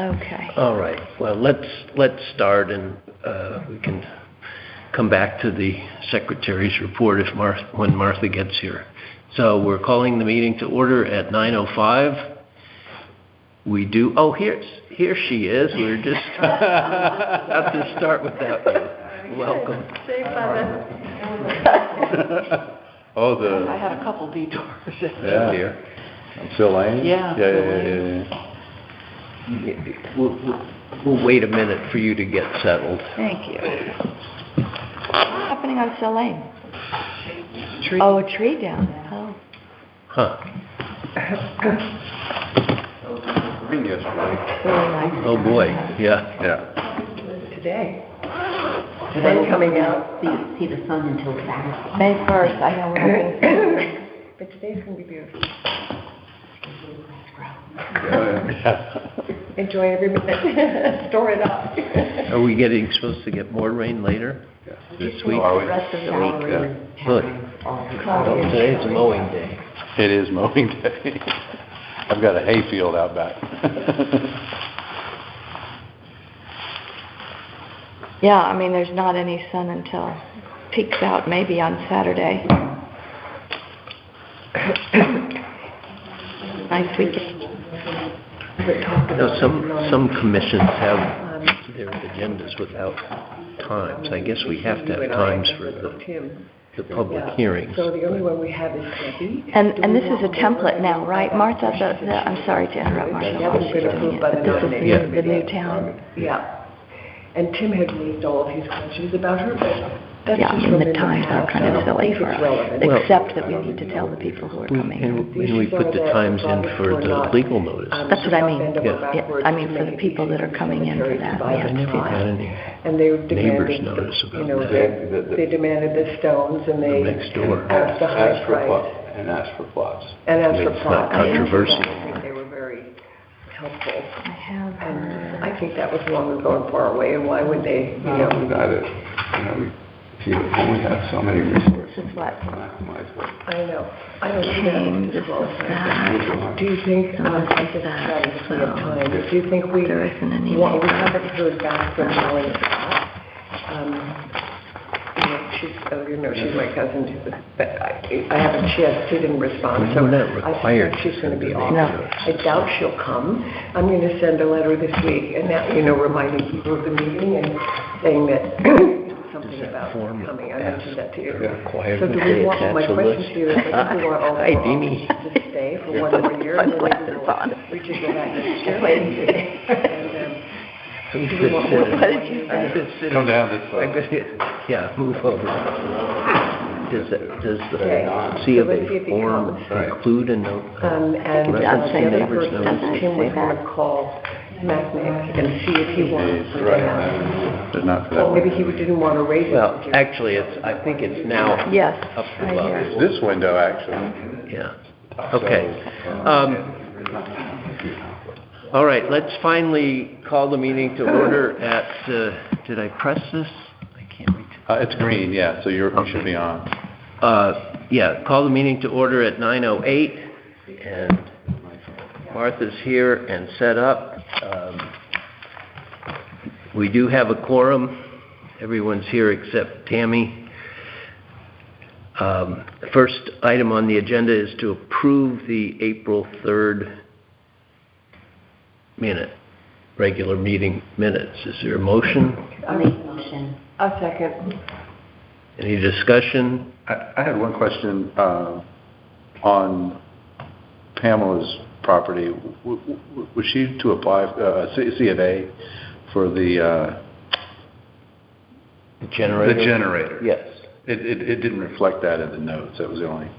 Okay. All right. Well, let's start, and we can come back to the secretary's report when Martha gets here. So we're calling the meeting to order at 9:05. We do. Oh, here she is. We're just about to start without you. Welcome. I had a couple detours. Yeah, here. I'm Phil Lane? Yeah. Yeah. We'll wait a minute for you to get settled. Thank you. What's happening on Sill Lane? Tree. Oh, a tree down there. Oh. Huh. Rain yesterday. Really nice. Oh, boy. Yeah. Today. Sun coming out. So you see the sun until Saturday. May 1st, I know we're hoping. But today's going to be beautiful. Yeah. Enjoy every minute. Store it up. Are we supposed to get more rain later this week? Are we? The rest of the week. Yeah. Good. Well, today's mowing day. It is mowing day. I've got a hay field out back. Yeah, I mean, there's not any sun until peaks out maybe on Saturday. Nice weekend. Some commissions have their agendas without times. I guess we have to have times for the public hearings. So the only one we have is Debbie. And this is a template now, right, Martha? I'm sorry to interrupt, Martha. They haven't been approved by the This is nominating the new town. Yeah. And Tim had raised all of his questions about her, but that's Yeah, just and from the in times are past. kind I of don't silly think for it's us, relevant. Well- except that we need to tell the people who are coming. And we put the times in for the legal notice. That's what I mean. Yeah. I mean, for the people that are coming in for that, we have to do Had that. any And they neighbors demanded, notice about they demanded the stones, and they next door. asked the high price. And ask for plots. And asked for It's plots. not controversial. I think they were very helpful. I have And I think that was long ago and far away, and why would they, Got it. If you only have so many resources. This is what Maximize what. I know. I don't see came, that this as well. is that. Do you think, And I'm this just is that, trying to free up so time, do you think we, there isn't any well, we neighbor. haven't heard back from Molly Scott. She's my cousin, but she didn't respond, so We're not I required think she's to going to be send off. an No. I doubt she'll come. I'm going to send a letter this week, and that, reminding people of the meeting and saying that something about form coming. I mentioned that to you. Required So do that we they want, my attach a question list? to you is, I think we want all the Hi, Deanie. officers to stay for one more year, and then we can go back next year. And, do we want more than 1 year? Come down this way. Yeah, move over. Does the C of So let's see A if he form comes. include a note? And Let the does say other that. person, Doesn't Tim, was say going that. to call Mac and see if he wants to. Right. But not for that Well, one. maybe he didn't want to raise it. Well, actually, I think it's now Yes, up to right here. us. This window, actually. Yeah. Okay. All right, let's finally call the meeting to order at, did I press this? I can't read. It's green, yeah, so you should be on. Yeah, call the meeting to order at 9:08, and Martha's here and set up. We do have a quorum. Everyone's here except Tammy. The first item on the agenda is to approve the April 3rd regular meeting minutes. Is there a motion? I'll make a motion. A second. Any discussion? I had one question on Pamela's property. Was she to apply C of A for the Generator? The generator? Yes. It didn't reflect that in the notes. That was the only,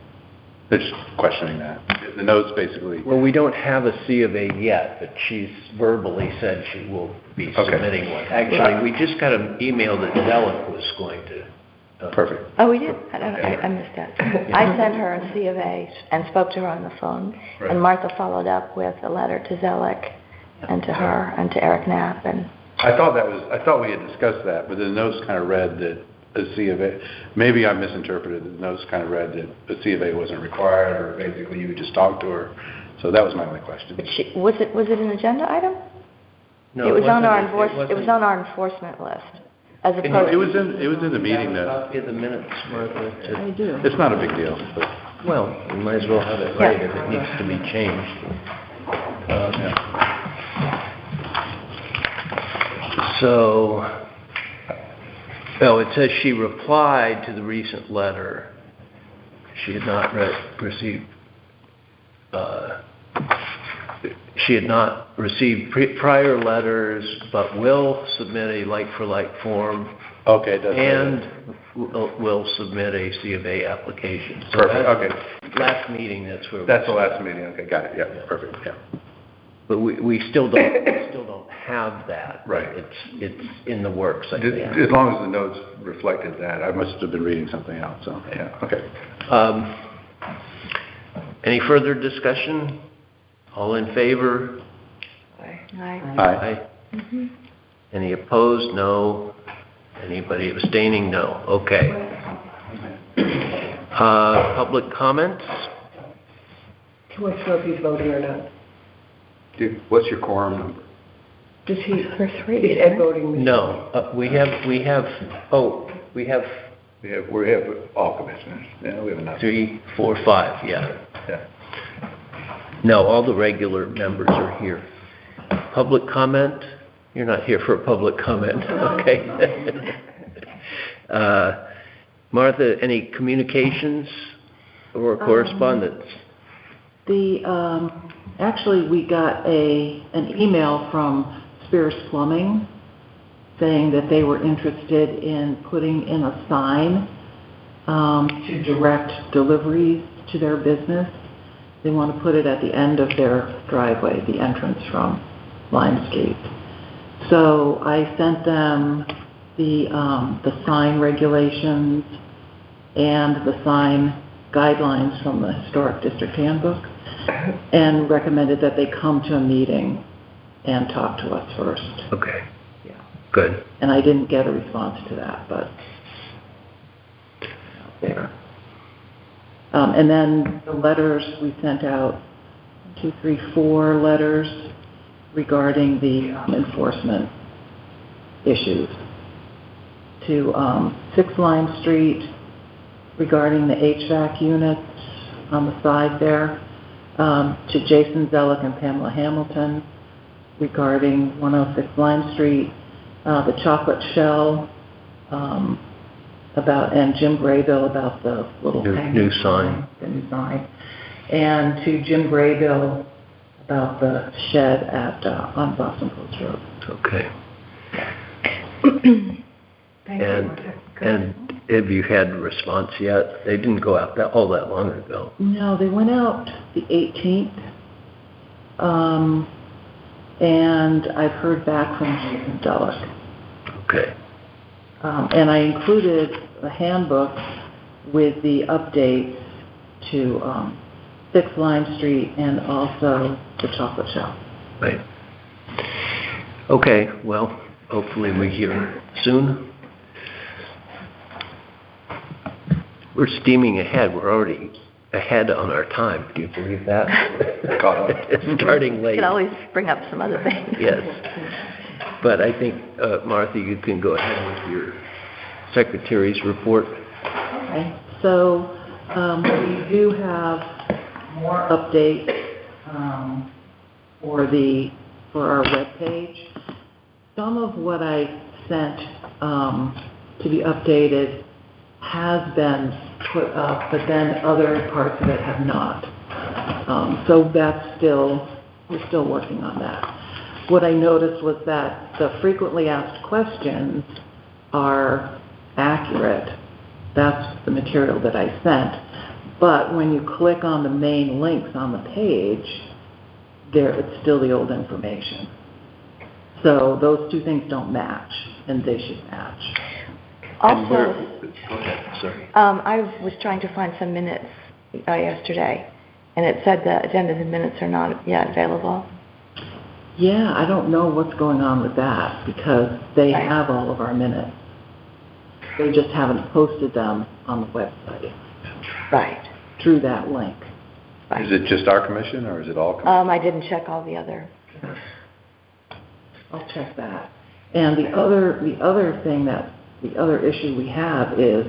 just questioning that. The notes basically. Well, we don't have a C of A yet, but she's verbally said she will be submitting one. Actually, we just got an email that Zellick was going to. Perfect. Oh, we did? I missed that. I sent her a C of A and spoke to her on the phone, Right. and Martha followed up with a letter to Zellick and to her and to Eric Knapp, and I thought we had discussed that, but the notes kind of read that a C of A, maybe I misinterpreted, the notes kind of read that a C of A wasn't required, or basically you would just talk to her. So that was my only question. but was it an agenda item? No, It was on our wasn't- it was on our enforcement list, as Can you- opposed It was in the meeting Have a that, copy of the minutes, Martha, to- I do. it's not a big deal, but, well, we might as well have it right if it needs to be changed. So, it says she replied to the recent letter. She had not received prior letters, but will submit a like-for-like form okay, it does say that. and will submit a C of A application. So Perfect, that's- okay. Last meeting, that's where. That's the last meeting, okay, got it, yeah, perfect, yeah. But we still don't have that. Right. It's in the works, I think. As long as the notes reflected that, I must have been reading something else, so, yeah, okay. Any further discussion? All in favor? Aye. Aye. Any opposed? No. Anybody abstaining? No. Okay. Public comments? He wants to know if he's voting or not. Dude, what's your quorum number? Does he, For three, is Ed voting? this No. We have We have all commissioners, yeah, we have enough. 3, 4, 5, yeah. Yeah. No, all the regular members are here. Public comment? You're not here for a public comment, okay. Martha, any communications or correspondence? Actually, we got an email from Spears Plumbing saying that they were interested in putting in a sign to direct deliveries to their business. They want to put it at the end of their driveway, the entrance from Lime Street. So I sent them the sign regulations and the sign guidelines from the Historic District Handbook, and recommended that they come to a meeting and talk to us first. Okay, Yeah. good. And I didn't get a response to that, but there. And then the letters, we sent out 2, 3, 4 letters regarding the enforcement issues. To 6 Lime Street regarding the HVAC units on the side there. To Jason Zellick and Pamela Hamilton regarding 106 Lime Street. The Chocolate Shell and Jim Graybill about the little New sign. The new sign. And to Jim Graybill about the shed on Boston Post Road. Okay. Thank you. And have you had a response yet? They didn't go out all that long ago. No, they went out the 18th. And I've heard back from Jason Zellick. Okay. And I included a handbook with the updates to 6 Lime Street and also the Chocolate Shop. Right. Okay, well, hopefully we hear soon. We're steaming ahead. We're already ahead on our time. Do you believe that? Caught up. It's starting You late. could always bring up some other things. Yes. But I think, Martha, you can go ahead with your secretary's report. Okay, so we do have more updates for our webpage. Some of what I sent to be updated has been put up, but then other parts of it have not. So we're still working on that. What I noticed was that the frequently asked questions are accurate. That's the material that I sent. But when you click on the main links on the page, it's still the old information. So those two things don't match, and they should match. And Also, go ahead, sorry. I was trying to find some minutes yesterday, and it said the agenda and minutes are not yet available. Yeah, I don't know what's going on with that, because they Right. have all of our minutes. They just haven't posted them on the website Right. through that link. Is it just our commission, or is it all commission? I didn't check all the other. I'll check that. And the other thing the other issue we have is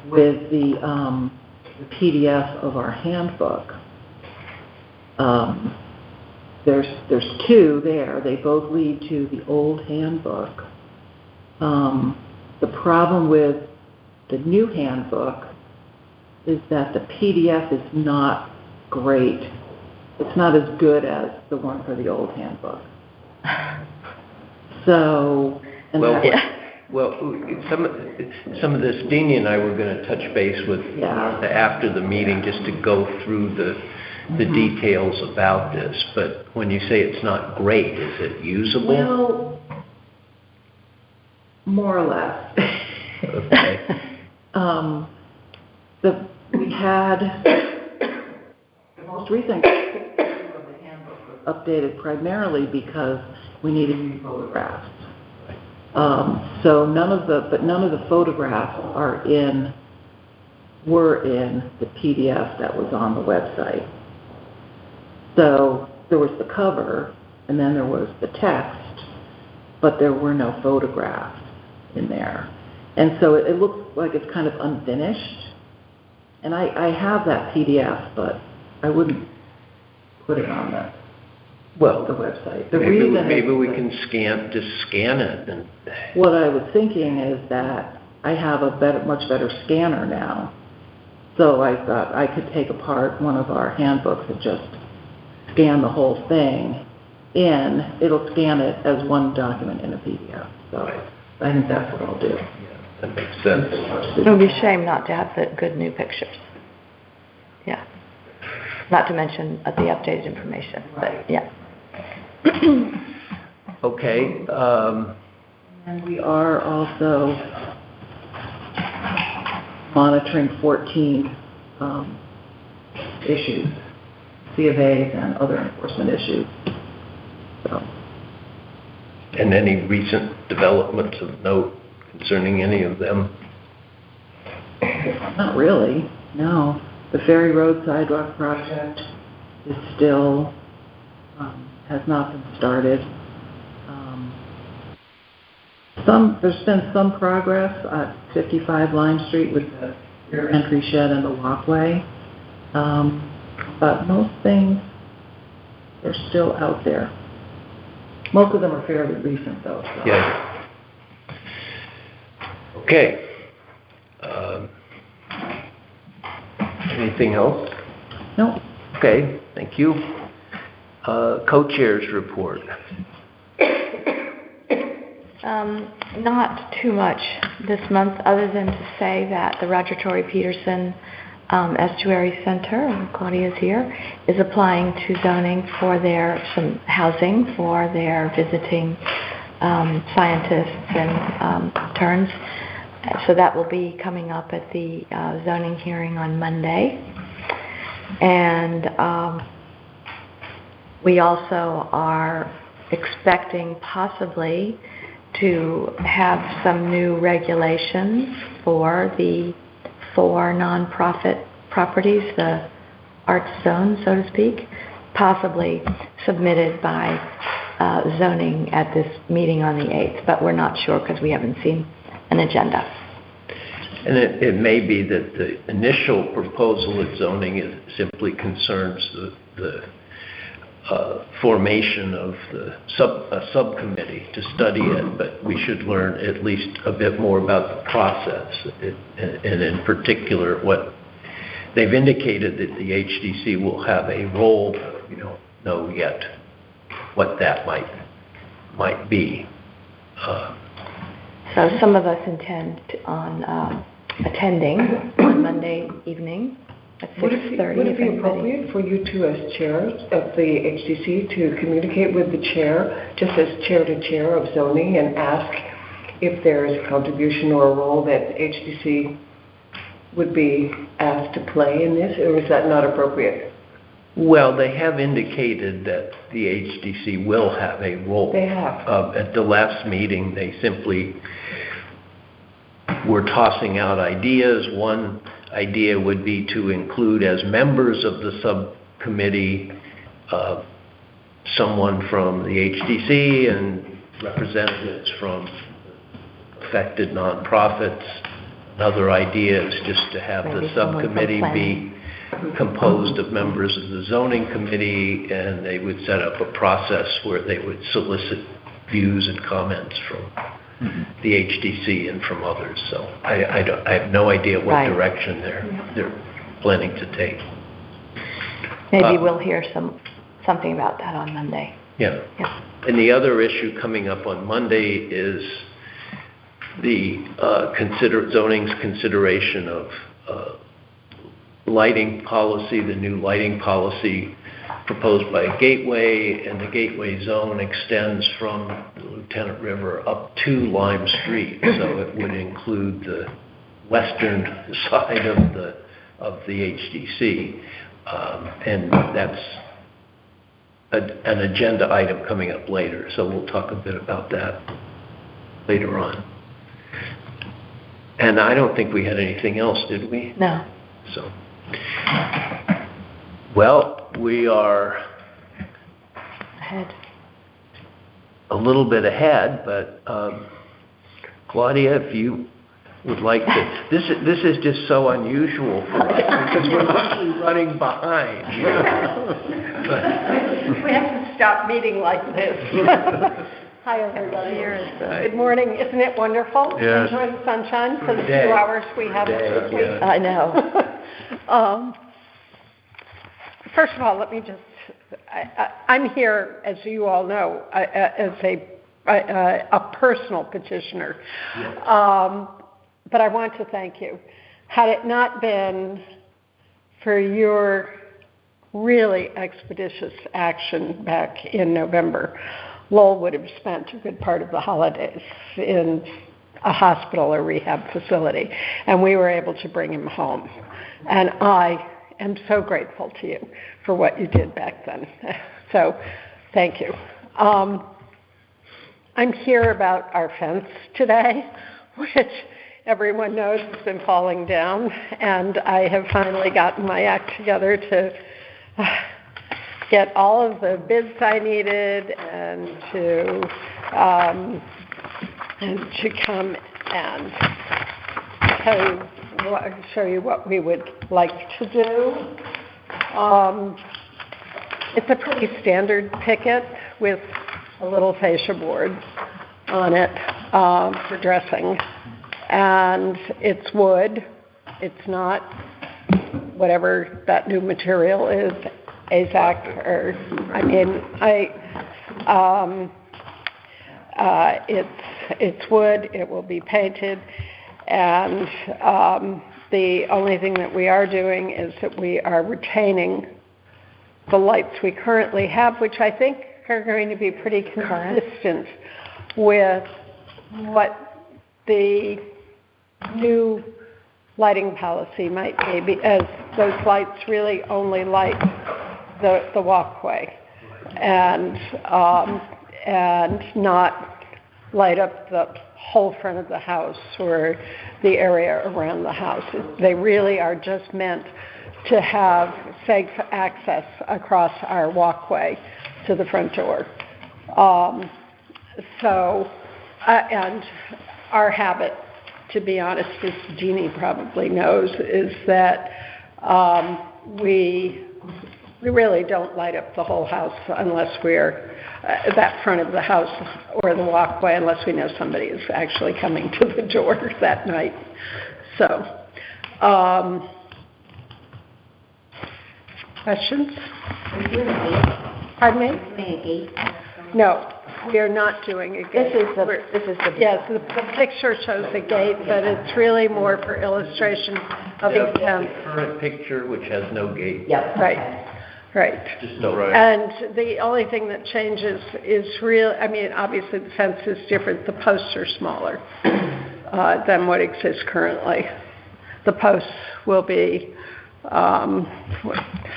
with the PDF of our handbook. There's two there. They both lead to the old handbook. The problem with the new handbook is that the PDF is not great. It's not as good as the one for the old handbook. So, and Well, that- well, some of this, Deanie and I were going to touch base with Yeah. Martha after the meeting just to go through the details about this. But when you say it's not great, is it usable? well, more or less. Okay. We had, the most recent issue of the handbook was updated primarily because we needed new photographs. So none of the photographs were in the PDF that was on the website. So there was the cover, and then there was the text, but there were no photographs in there. And so it looks like it's kind of unfinished. And I have that PDF, but I wouldn't put it on the website. The reason is maybe we that- can scan it and. What I was thinking is that I have a much better scanner now. So I thought I could take apart one of our handbooks and just scan the whole thing in. It'll scan it as one document in a PDF. So I think that's what I'll do. That makes sense. It would be a shame not to have the good new pictures. Yeah. Not to mention the updated information, but yeah. Okay. And we are also monitoring 14 issues, C of A's and other enforcement issues. So, And any recent developments of note concerning any of them? not really, no. The Ferry Road Sidewalk project is still, has not been started. There's been some progress at 55 Lime Street with the rear entry shed and the walkway. But most things are still out there. Most of them are fairly recent though. So. Yeah. Okay. Anything else? No, Okay, thank you. Co-chairs report. Not too much this month, other than to say that the Roger Tory Peterson Estuary Center, and Claudia's here, is applying to zoning for some housing for their visiting scientists and interns. So that will be coming up at the zoning hearing on Monday. And we also are expecting possibly to have some new regulations for the 4 nonprofit properties, the arts zone, so to speak, possibly submitted by zoning at this meeting on the 8th, but we're not sure because we haven't seen an agenda. And it may be that the initial proposal at zoning simply concerns the formation of a subcommittee to study it, but we should learn at least a bit more about the process, and in particular what they've indicated that the HDC will have a role. We don't know yet what that might be. So some of us intend on attending on Monday evening at 6:30. Would it be appropriate for you two, as chairs of the HDC, to communicate with the chair, just as chair to chair of zoning, and ask if there is a contribution or a role that HDC would be asked to play in this, or is that not appropriate? Well, they have indicated that the HDC will have a role. They have. At the last meeting, they simply were tossing out ideas. One idea would be to include as members of the subcommittee someone from the HDC and representatives from affected nonprofits. Another idea is just to have the Maybe someone from subcommittee planning. be composed of members of the zoning committee, and they would set up a process where they would solicit views and comments from the HDC and from others. So I have no idea what Right. direction they're planning to take. Maybe we'll hear something about that on Monday. Yeah. Yeah. And the other issue coming up on Monday is the zoning's consideration of lighting policy, the new lighting policy proposed by Gateway, and the Gateway zone extends from the Lieutenant River up to Lime Street, so it would include the western side of the HDC, and that's an agenda item coming up later, so we'll talk a bit about that later on. And I don't think we had anything else, did we? No. So, well, we are Ahead. a little bit ahead, but Claudia, if you would like to, this is just so unusual for us because we're actually running behind. We have to stop meeting like this. Hi, everybody. Good morning. Isn't it wonderful? Yes. Enjoy the sunshine for the Day. 2 hours we have Day, this week. yeah. I know. First of all, let me just, I'm here, as you all know, as a personal petitioner. But I want to thank you. Had it not been for your really expeditious action back in November, Lowell would have spent a good part of the holidays in a hospital or rehab facility, and we were able to bring him home. And I am so grateful to you for what you did back then. So, thank you. I'm here about our fence today, which everyone knows has been falling down, and I have finally gotten my act together to get all of the bids I needed and to come and show you what we would like to do. It's a pretty standard picket with a little fascia board on it for dressing, and it's wood. It's not whatever that new material is, AZAC, or it's wood. It will be painted, and the only thing that we are doing is that we are retaining the lights we currently have, which I think are going to be pretty consistent with what the new lighting policy might be, as those lights really only light the walkway and not light up the whole front of the house or the area around the house. They really are just meant to have safe access across our walkway to the front door. And our habit, to be honest, as Jeannie probably knows, is that we really don't light up the whole house unless we're that front of the house or the walkway, unless we know somebody is actually coming to the door that night. So, questions? Pardon me? No, we are not doing a gate. This is the Yes, the picture shows a gate, but it's really more for illustration of the intent. Current picture, which has no gate. Yep. Right. Just no. And the only thing that changes is obviously the fence is different. The posts are smaller than what exists currently. The posts will be, how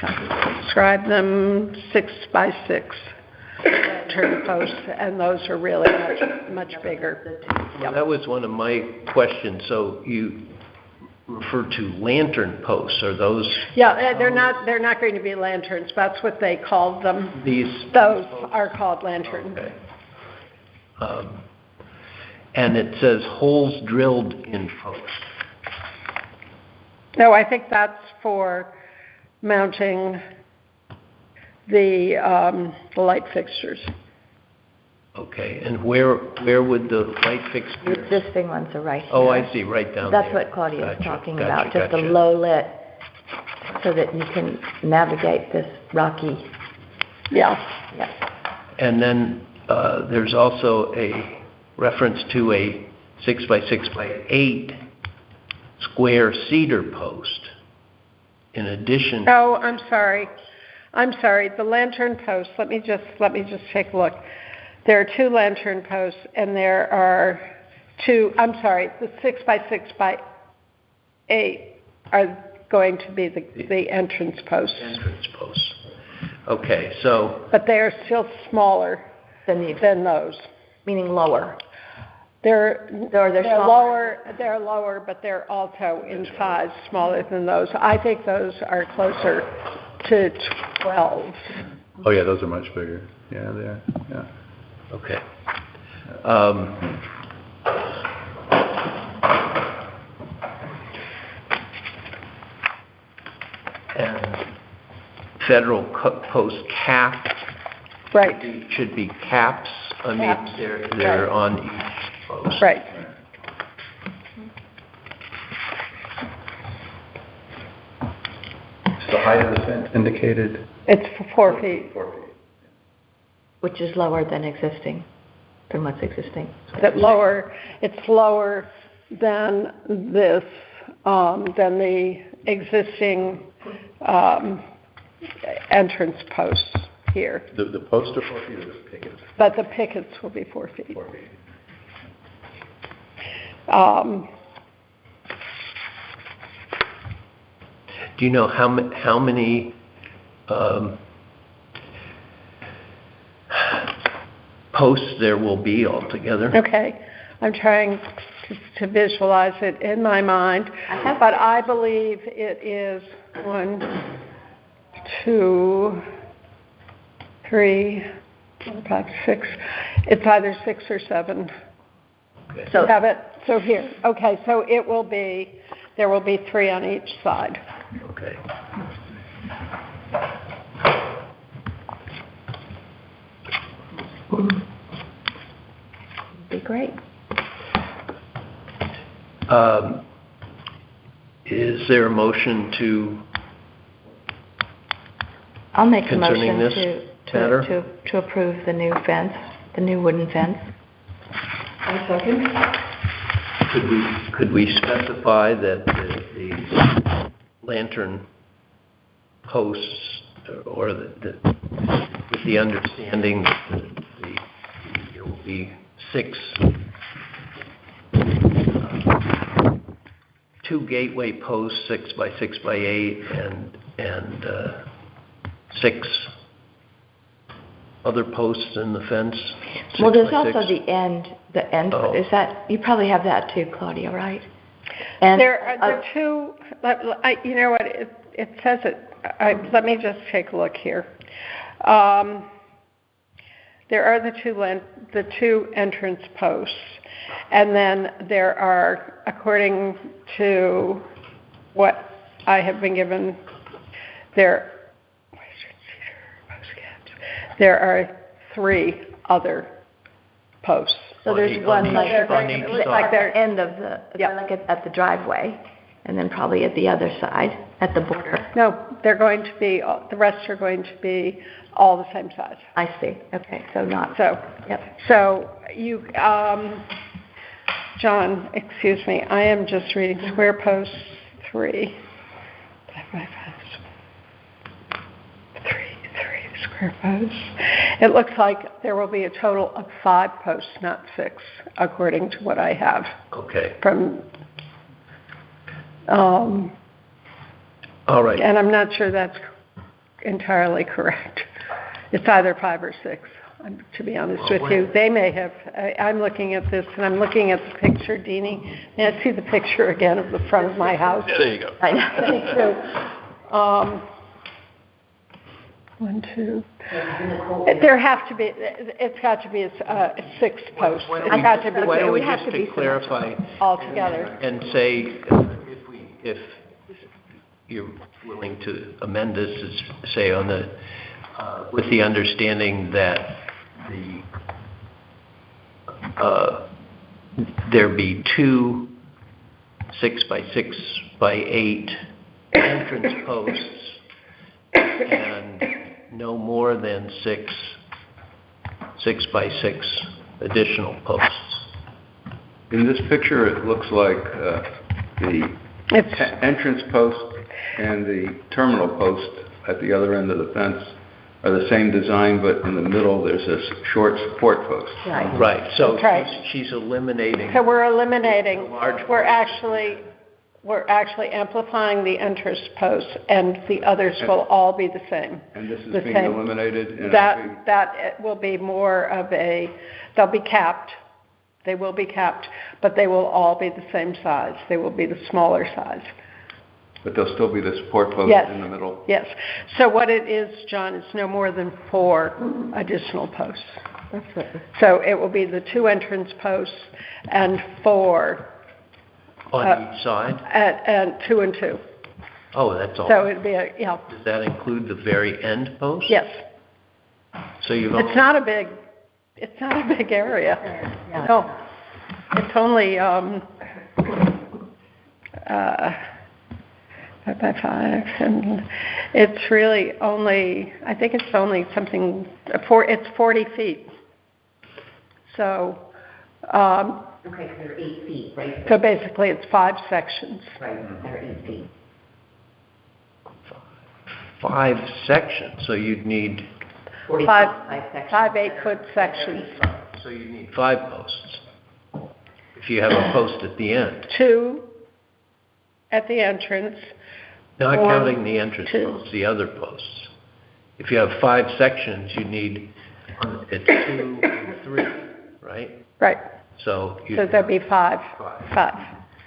do you describe them, 6 by 6 turn posts, and those are really much bigger. Well, that was one of my questions. So you refer to lantern posts. Are those? Yeah, they're not going to be lanterns. That's what they called them. These? Those are called lanterns. Okay. And it says holes drilled in post. No, I think that's for mounting the light fixtures. Okay, and where would the light The fixture? existing ones are right here. Oh, I see, right down there. That's what Claudia is Gotcha, talking gotcha, about, just a gotcha. low lit, so that you can navigate this rocky, Yeah. yeah. And then there's also a reference to a 6 by 6 by 8 square cedar post in addition. Oh, I'm sorry. The lantern posts, let me just take a look. There are 2 lantern posts, and there are 2, the 6 by 6 by 8 are going to be the entrance posts. Entrance posts. Okay, so, But they are still smaller Than those. meaning lower. They're They're smaller. lower, but they're also in size smaller than those. I think those are closer to 12. Oh, yeah, those are much bigger. Yeah, they are, yeah. okay. And federal post cap Right, should be caps. I mean, Caps, they're right. on each post. right. Is the height of the fence indicated? It's 4 feet. 4 feet. Which is lower than what's existing. It's lower than this, than the existing entrance posts here. The posts are 4 feet or the pickets? But the pickets will be 4 feet. 4 feet. Do you know how many posts there will be altogether? Okay, I'm trying to visualize it in my mind, but I believe it is 1, 2, 3, 4, 5, 6. It's either 6 or 7. Okay. You have it? So here, okay, so there will be 3 on each side. Okay. Be great. Is there a motion to, I'll make a Concerning motion this matter? to approve the new fence, the new wooden fence. I second. could we specify that the lantern posts, or with the understanding that there will be 6 2 gateway posts, 6 by 6 by 8, and 6 other posts in the fence? Well, 6 there's by also 6? the end, Oh. is that, you probably have that too, Claudia, right? And There are 2, you know what, it says it, let me just take a look here. There are the 2 entrance posts, and then there are, according to what I have been given, there are 3 other posts. so On there's each- one on like each- at on the each at side. the end of the, Yep. like at the driveway, and then probably at the other side, at the border. No, they're going to be, the rest are going to be all the same size. I see, okay, so not, So, yep. so you, John, excuse me, I am just reading square posts 3. 3 square posts. It looks like there will be a total of 5 posts, not 6, according to what I have Okay, from, all right. and I'm not sure that's entirely correct. It's either 5 or 6, to be honest with you. They may have, I'm looking at this, and I'm looking at the picture, Deanie. May I see the picture again of the front of my house? There you go. I know. Me too. 1, 2. And the quote- There have to be, it's got to be a 6 posts. It's got to be Why don't we have just to be to clarify altogether. and say, if you're willing to amend this, is say on the, with the understanding that there be 2 6x6x8 entrance posts and no more than 6 6x6 additional posts. In this picture, it looks like the It's, entrance post and the terminal post at the other end of the fence are the same design, but in the middle, there's this short support post. Right, so That's right. she's eliminating. so we're eliminating, The large we're actually amplifying the entrance posts, and the others will all be the same. And this is The being same. eliminated in a big... That will be more of they'll be capped. They will be capped, but they will all be the same size. They will be the smaller size. But there'll still be the support post Yes. in the middle? Yes. So what it is, John, is no more than 4 additional posts. That's what, So it will be the 2 entrance posts and 4, On each side? and 2 and 2. Oh, that's all. So it'd be Does that include the very end post? yes. So you've It's only, not a big area. yeah. No. It's only, 5 by 5, and it's really only, I think it's only something, it's 40 feet. So, Okay, so they're 8 feet, right? so basically it's 5 sections. Right, they're 8 feet. 5 sections, so you'd need, 40 Five- feet, 5 sections. 5 8-foot sections. so you need 5 posts. If you have a post at the end. 2 at the entrance. Not 1, counting the entrance 2. posts, the other posts. If you have 5 sections, you need, it's 2 and 3, right? Right, So you. so there'll be 5. 5.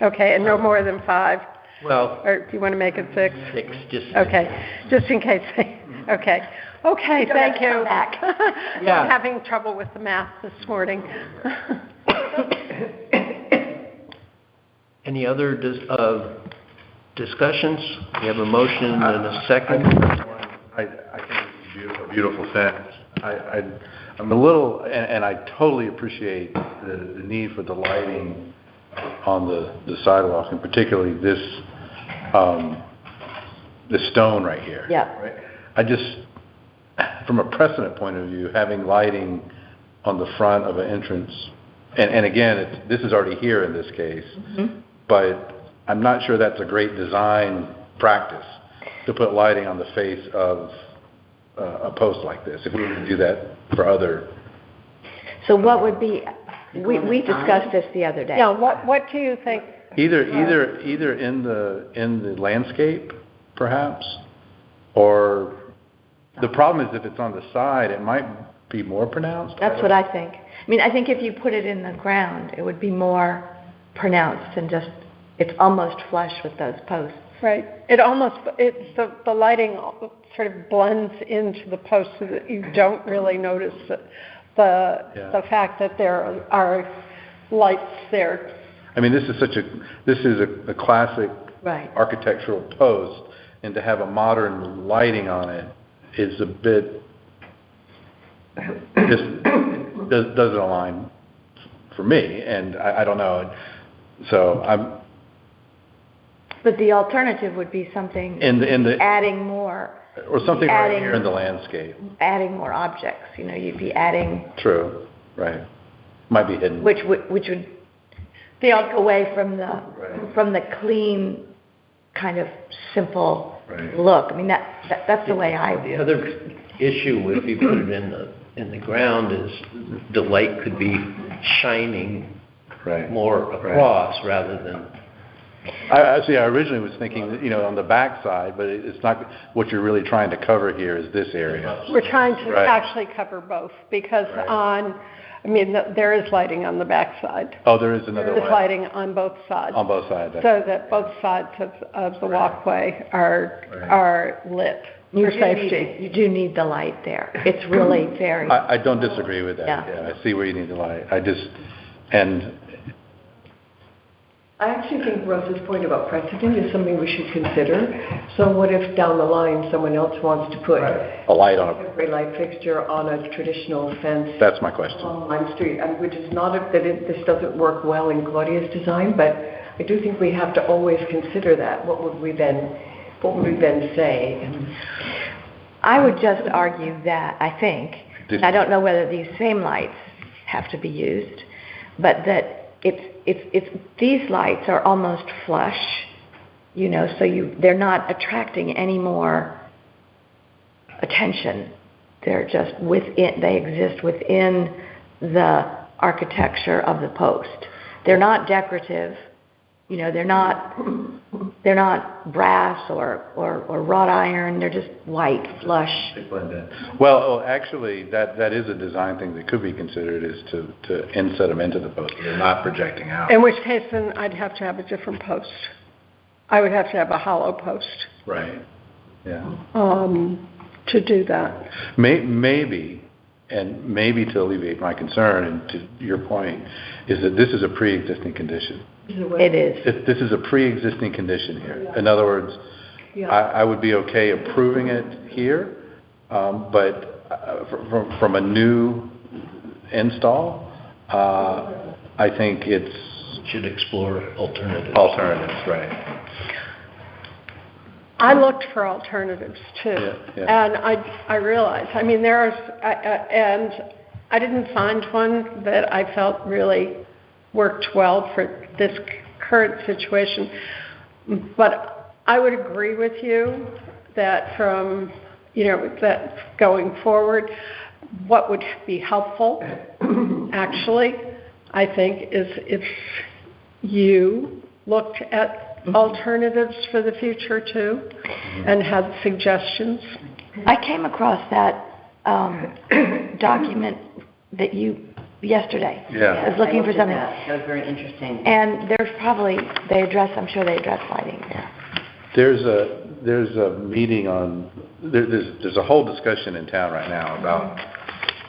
Okay, and no more than 5, Well, or do you want to make it 6? 6, just. Okay, just in case, okay. Okay, don't have thank to come you. back. Yeah. I'm having trouble with the math this morning. Any other discussions? We have a motion and a second. I think it's a beautiful fence. I'm a little, and I totally appreciate the need for the lighting on the sidewalk, and particularly this stone right here. Yeah. Right? I just, from a precedent point of view, having lighting on the front of an entrance, and again, this is already here in this case, but I'm not sure that's a great design practice to put lighting on the face of a post like this, if we were to do that for other. So what would be, we discussed this the other day. Yeah, what do you think? Either in the landscape, perhaps, or the problem is if it's on the side, it might be more pronounced. That's what I think. I mean, I think if you put it in the ground, it would be more pronounced and just, it's almost flush with those posts. Right, the lighting sort of blends into the post so that you don't really notice the fact that there are lights there. I mean, this is a classic Right. architectural post, and to have a modern lighting on it is a bit, just doesn't align for me, and I don't know. So But the alternative would be something, in the adding more, or something right adding- here in the landscape. adding more objects, you'd be adding, True, right. Might be hidden. which would take away from the clean, kind of simple Right. look. I mean, that's the way The other issue, if you put it in the ground, is the light could be shining Right. more across rather than. I see. I originally was thinking, on the back side, but it's not. What you're really trying to cover here is this area. We're trying to Right. actually cover both, because Right. there is lighting on the backside. Oh, there is another There's way lighting on both sides. on both sides. So that both sides of the walkway are lit. for safety. You do need the light there. It's really very, I don't disagree with that. Yeah. I see where you need the light. And I actually think Russ's point about precedent is something we should consider. So what if down the line, someone else wants to put a light on a, temporary light fixture on a traditional fence that's my question. on Lime Street, and which is not this doesn't work well in Claudia's design, but I do think we have to always consider that. What would we then say? I would just argue that, I think, Did- I don't know whether these same lights have to be used, but that these lights are almost flush, so they're not attracting any more attention. They're just they exist within the architecture of the post. They're not decorative, they're not brass or wrought iron, they're just white, flush. They blend in. Well, actually, that is a design thing that could be considered, is to inset them into the post. They're not projecting out. In which case, then I'd have to have a different post. I would have to have a hollow post, Right. Yeah. to do that. Maybe to alleviate my concern, and to your point, is that this is a pre-existing condition. It is. This is a pre-existing condition here. In other words, I would be okay approving it here, but from a new install, I think it's Should explore alternatives. alternatives, right? I looked for alternatives too, Yeah. and I realized, and I didn't find one that I felt really worked well for this current situation. But I would agree with you that that going forward, what would be helpful, actually, I think, is if you looked at alternatives for the future too, and had suggestions. I came across that document that yesterday. Yeah. I was looking for something. That was very interesting. And I'm sure they address lighting there. There's a meeting on, there's a whole discussion in town right now about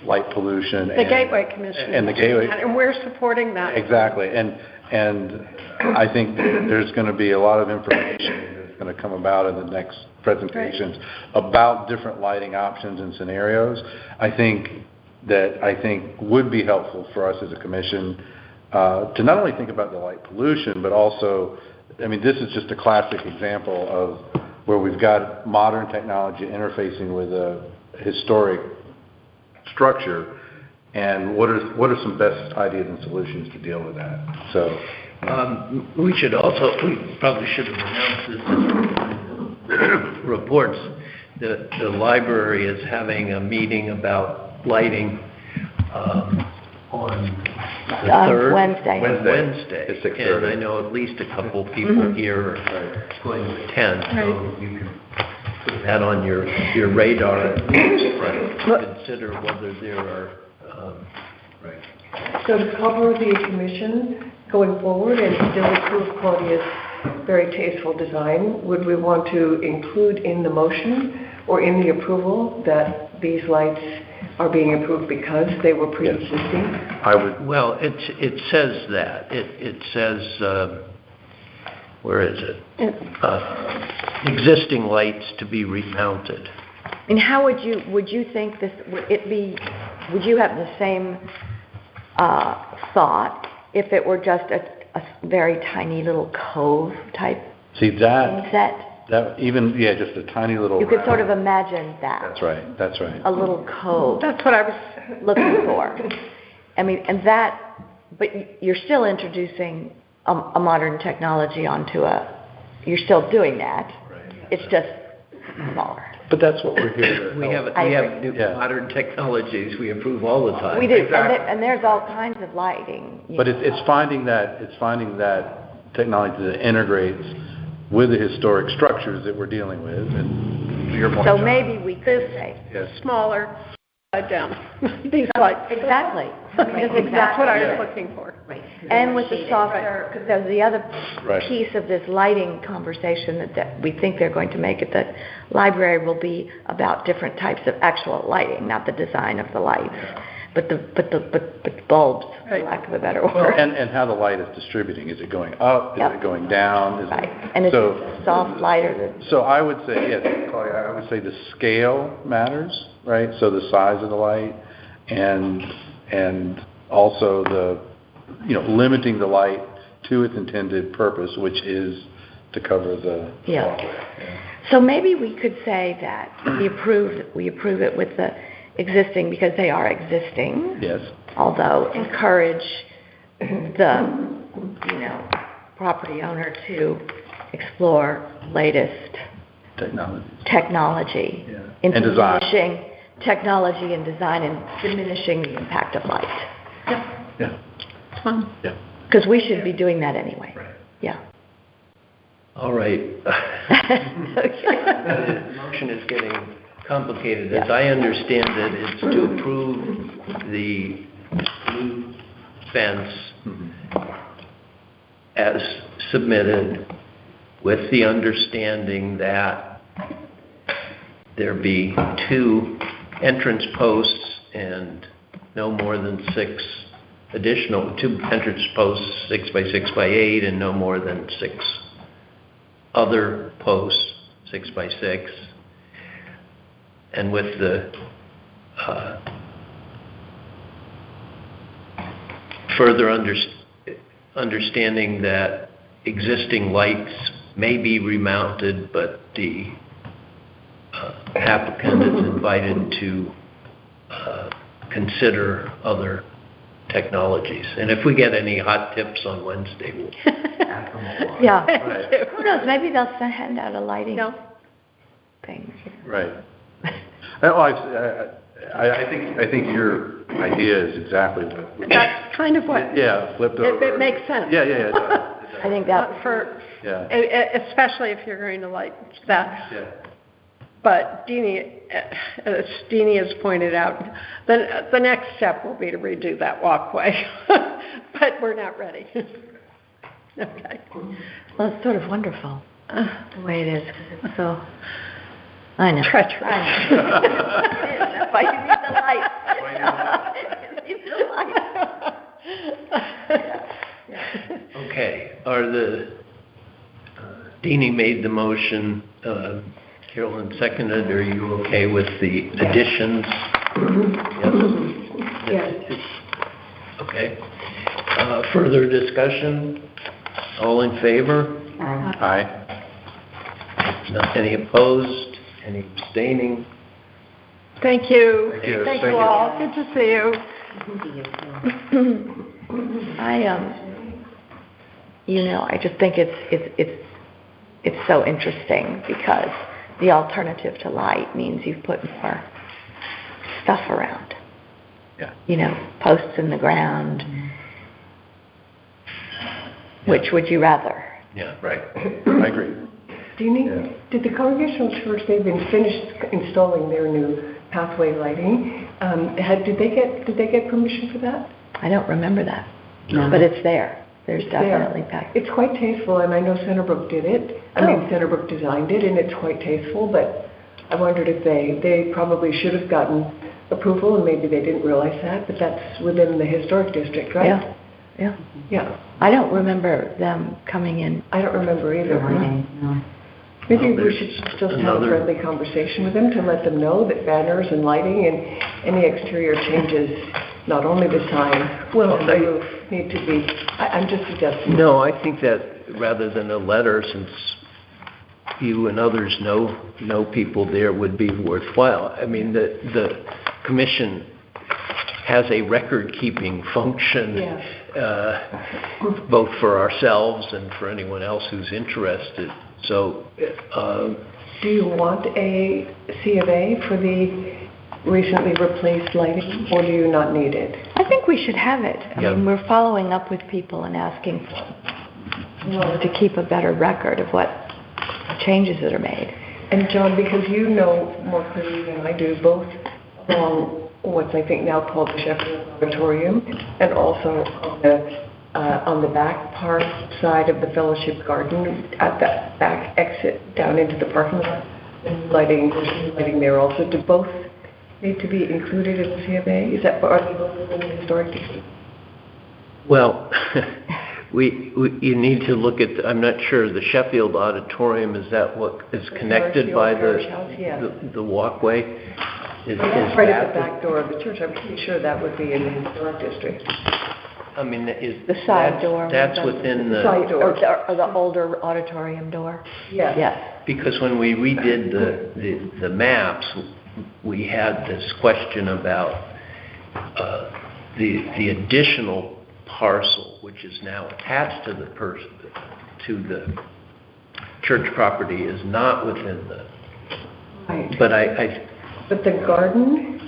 light pollution. The Gateway Commission. And the Gateway. And we're supporting that. Exactly. And I think there's going to be a lot of information that's going to come about in the next presentations about different lighting options and scenarios. I think would be helpful for us as a commission to not only think about the light pollution, but also, this is just a classic example of where we've got modern technology interfacing with a historic structure, and what are some best ideas and solutions to deal with that. So we probably should have announced this as reports. The library is having a meeting about lighting on the 3rd? Wednesday. Wednesday. It's 6:30. And I know at least a couple people here are going to attend, so you can put that on your radar and consider whether there are, So to cover the commission going forward and still approve Claudia's very tasteful design, would we want to include in the motion or in the approval that these lights are being approved because they were pre-existing? I would. well, it says that. It says, where is it? Existing lights to be remounted. And how would you think this, would you have the same thought if it were just a very tiny little cove type See that set? just a tiny little. You could sort of imagine that. That's right. A little cove That's what I was, looking for. But you're still introducing a modern technology you're still doing that. It's just smaller. But that's what we're here to We help. have new Yeah. modern technologies we approve all the time. We do, and there's all kinds of lighting. But it's finding that technology that integrates with the historic structures that we're dealing with, and to your point, So John. maybe we could say, Yes. smaller, down, these lights. Exactly. I mean, That's what I Yeah. was looking for. Right. And with the softer, because there's the other Right. piece of this lighting conversation that we think they're going to make at the library will be about different types of actual lighting, not the design of the lights, but the bulbs, for Right. lack of a better Well, word. and how the light is distributing. Is it going up? Is Yep. it going down? Is it- Right, and it's So- a soft lighter that, So I would say, yes, Claudia, I would say the scale matters, right? So the size of the light and also the, limiting the light to its intended purpose, which is to cover the. yeah. So maybe we could say that we approve it with the existing, because they are existing, Yes, although encourage the, property owner to explore latest technology. technology Yeah. in And design. diminishing technology and design and diminishing the impact of light. Yeah, It's fun. yeah. Because we should be doing that anyway. Right. Yeah. All right. Okay. The motion is getting complicated. As I understand it, it's to approve the new fence as submitted, with the understanding that there be 2 entrance posts and no more than 6 additional, 2 entrance posts, 6 by 6 by 8, and no more than 6 other posts, 6 by 6, and with the further understanding that existing lights may be remounted, but the applicant is invited to consider other technologies. And if we get any hot tips on Wednesday, we'll Yeah. Right. Who knows, maybe they'll hand out a lighting No. thing. Right. I think your idea is exactly what. That's kind of what, Yeah, flipped over. it makes sense. Yeah, it does. I think that, Yeah, Especially if you're going to like that. yeah. But Deanie, as Deanie has pointed out, the next step will be to redo that walkway. But we're not ready. Okay. well, it's sort of wonderful, the way it is, 'cause it's so, I know. Treacherous. I know. That's why you need the light. You need the light. Okay, Deanie made the motion, Carolyn seconded, are you okay with the additions? Yes? Okay. Further discussion? All in favor? Aye. Any opposed? Any abstaining? Thank you. Thank you. Thank Thank you you. all. Good to see you. I just think it's so interesting, because the alternative to light means you've put more stuff around. Yeah. Posts in the ground. Which would you rather? Yeah. Right. I agree. Deanie, Yeah. did the Congregational Church, they've been finished installing their new pathway lighting, did they get permission for that? I don't remember that, but it's there. There's It's there. definitely back. It's quite tasteful, and I know Centerbrook did it. Centerbrook designed it, and it's quite tasteful, but I wondered if they probably should have gotten approval, and maybe they didn't realize that, but that's within the historic district, right? Yeah, yeah. Yeah. I don't remember them coming in. I don't remember either. Maybe we should just have a another- friendly conversation with them to let them know that banners and lighting and any exterior changes, not only the sign and the roof, need to be, I'm just suggesting. No, I think that rather than a letter, since you and others know people there, would be worthwhile. I mean, the commission has a record-keeping function, both for ourselves and for anyone else who's interested. So, Do you want a C of A for the recently replaced lighting, or do you not need it? I think we should have it. I Yeah. mean, we're following up with people and asking to keep a better record of what changes that are made. And John, because you know more clearly than I do, both along what's I think now called the Sheffield Auditorium, and also on the back part side of the Fellowship Garden, at that back exit down into the parking lot, and lighting there also. Do both need to be included in the CMA? Is that, are they both in the historic district? Well, you need to look at, I'm not sure, the Sheffield Auditorium, is that what is connected by the walkway? Is Right that at the back door of the church. I'm pretty sure that would be in the historic district. I mean, is... The side door. That's within the... Side door. Or the older auditorium door? Yes. Yes. Because when we redid the maps, we had this question about the additional parcel, which is now attached to the church property, is not within the... Right. But But the garden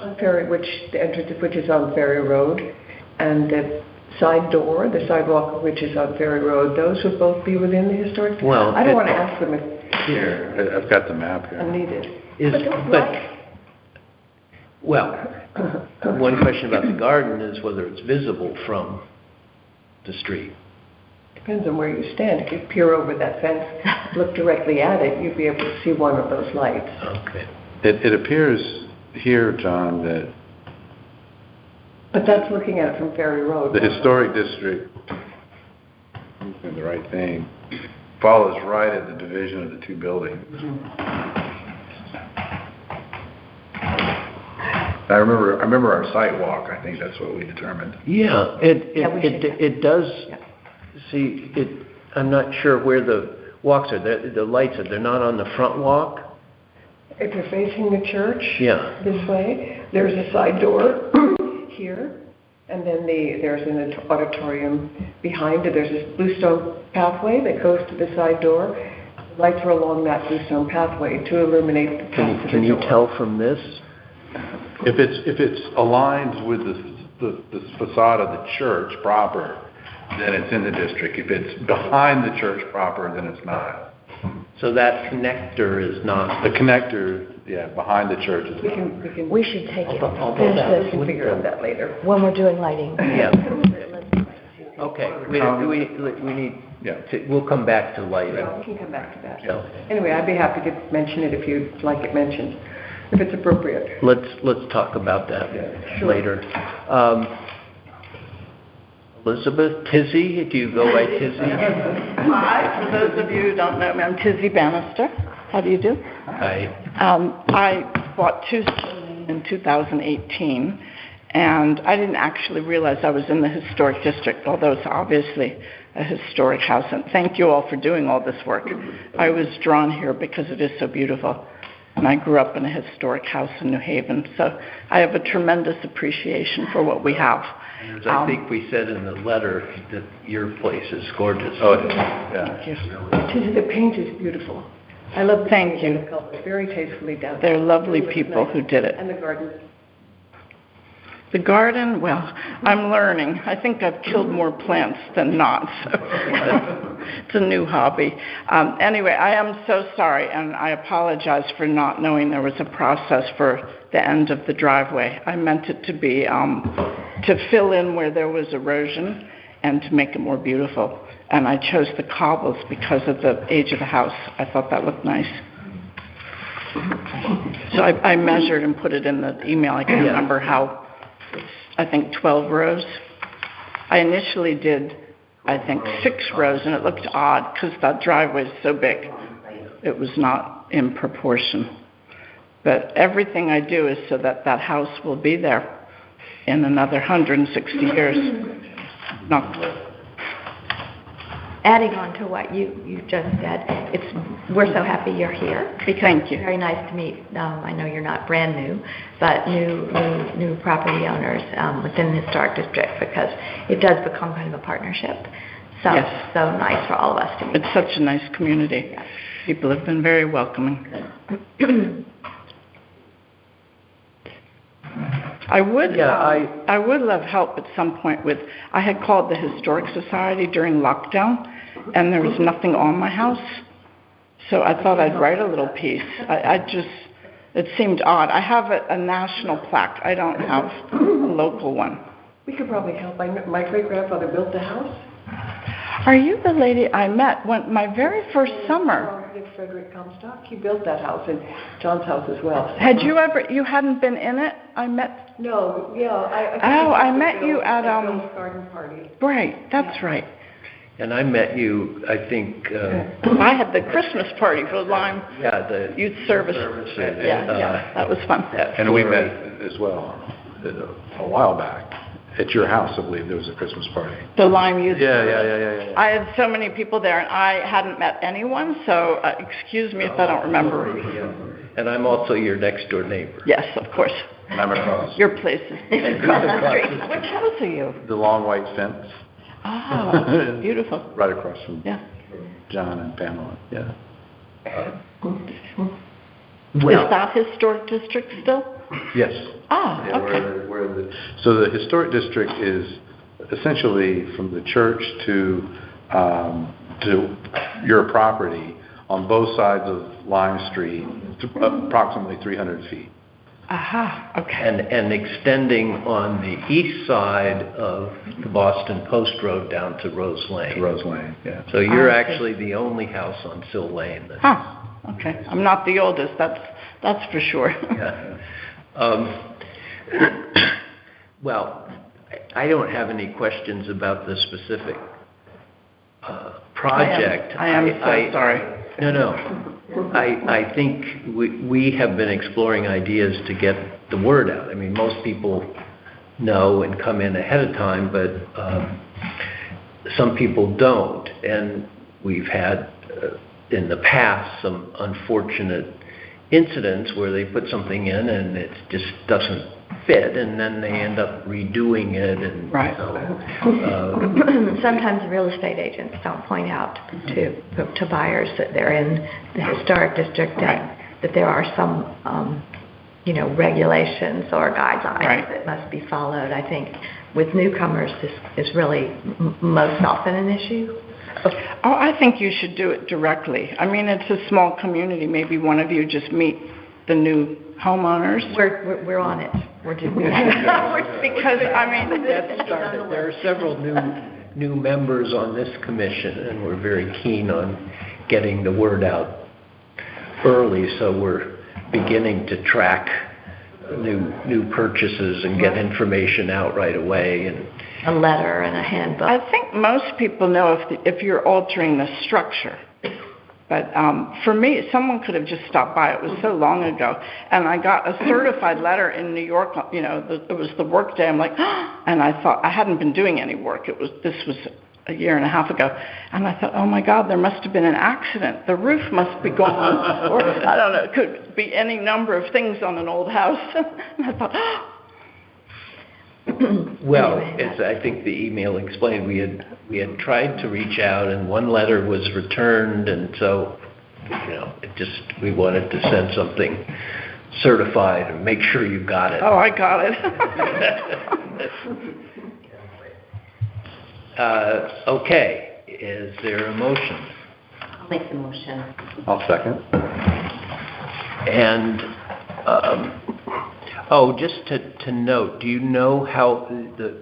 on Ferry, the entrance of which is on Ferry Road, and the side door, the sidewalk which is on Ferry Road, those would both be within the historic? Well, I don't want to ask them if Here, I've got the map here. needed. Well, one question about the garden is whether it's visible from the street. Depends on where you stand. If you peer over that fence, look directly at it, you'd be able to see one of those lights. Okay. It appears here, John, that But that's looking at it from Ferry Road. the historic district, doing the right thing, follows right at the division of the two buildings. I remember our site walk. I think that's what we determined. Yeah, it does, see, I'm not sure where the walks are, the lights are, they're not on the front walk? If you're facing the church Yeah. this way, there's a side door here, and then there's an auditorium behind it. There's this bluestone pathway that goes to the side door. The lights are along that bluestone pathway to illuminate the path to the Can you door. tell from this? If it's aligned with the facade of the church proper, then it's in the district. If it's behind the church proper, then it's not. So that connector is not... The connector, behind the church is not. We should take it. We can figure out that later. When we're doing lighting. Yeah. Okay, we need we'll come back to lighting. We can come back to that. So, Anyway, I'd be happy to mention it if you'd like it mentioned, if it's appropriate. let's talk about that later. Elizabeth, Tizzy, do you go by Tizzy? Hi, for those of you who don't know me, I'm Tizzy Bannister. How do you do? Hi. I bought two in 2018, and I didn't actually realize I was in the historic district, although it's obviously a historic house. And thank you all for doing all this work. I was drawn here because it is so beautiful, and I grew up in a historic house in New Haven, so I have a tremendous appreciation for what we have. As I think we said in the letter, that your place is gorgeous. Oh, it is. Yeah. Thank you. Tizzy, the paint is beautiful. I love the Thank paint and you. the colors, very tastefully done. They're lovely Really people nice. who did it. And the garden. The garden, well, I'm learning. I think I've killed more plants than not, so it's a new hobby. Anyway, I am so sorry, and I apologize for not knowing there was a process for the end of the driveway. I meant it to be to fill in where there was erosion and to make it more beautiful. And I chose the cobbles because of the age of the house. I thought that looked nice. So I measured and put it in the email. I can't remember how. I think 12 rows. I initially did, I think, 6 rows, and it looked odd because that driveway is so big. It was not in proportion. But everything I do is so that that house will be there in another 160 years. Not Adding on to what you just said, we're so happy you're here. Because Thank you. It's very nice to meet, I know you're not brand new, but new property owners within the historic district, because it does become kind of a partnership. So, Yes. so nice for all of us to meet. It's such a nice community. People have been very welcoming. I would love help at some point with, I had called the Historic Society during lockdown, and there was nothing on my house. So I thought I'd write a little piece. It's it seemed odd. I have a national plaque. I don't have a local one. We could probably help. My great-grandfather built the house. Are you the lady I met when my very first summer? Frederick Comstock, he built that house, and John's house as well. Had you hadn't been in it? I met... No, yeah, I met you at, Bill's garden party. Right, that's right. And I met you, I think, I had the Christmas party for Lyme the Youth Service. Yeah, that was fun. And we met as well a while back. At your house, I believe, there was a Christmas party. The Lyme Youth Yeah. Service. I had so many people there, and I hadn't met anyone, so excuse me if I don't remember. And I'm also your next-door neighbor. Yes, of course. And I'm across. Your place is across the street. Which house are you? The long white fence. Oh, beautiful. Right across from Yeah. John and Pamela, yeah. Is that historic district still? Yes. Ah, Yeah, okay. so the historic district is essentially from the church to your property on both sides of Lime Street, approximately 300 feet. Aha, okay. And extending on the east side of the Boston Post Road down to Rose Lane. Rose Lane, yeah. So you're I see. actually the only house on Sill Lane. Okay. I'm not the oldest, that's for sure. Yeah. Well, I don't have any questions about the specific project. I am so sorry. No. I think we have been exploring ideas to get the word out. I mean, most people know and come in ahead of time, but some people don't. And we've had, in the past, some unfortunate incidents where they put something in and it just doesn't fit, and then they end up redoing it. And right. So, sometimes real estate agents don't point out to buyers that they're in the historic district and that there are some, regulations or guidelines that must be followed. I think with newcomers, this is really most often an issue. Oh, I think you should do it directly. I mean, it's a small community. Maybe one of you just meet the new homeowners. We're on it. We're just because I mean, that started. There are several new members on this commission, and we're very keen on getting the word out early. So we're beginning to track new purchases and get information out right away. And a letter and a handbook. I think most people know if you're altering the structure. But for me, someone could have just stopped by. It was so long ago. And I got a certified letter in New York, it was the work day. I'm like, and I thought, I hadn't been doing any work. This was a year and a half ago. And I thought, oh my God, there must have been an accident. The roof must be gone. Or, I don't know, it could be any number of things on an old house. And I thought, well, as I think the email explained, we had tried to reach out, and one letter was returned, and so we wanted to send something certified and make sure you got it. Oh, I got it. Okay, is there a motion? I'll make the motion. I'll second. And just to note, do you know how the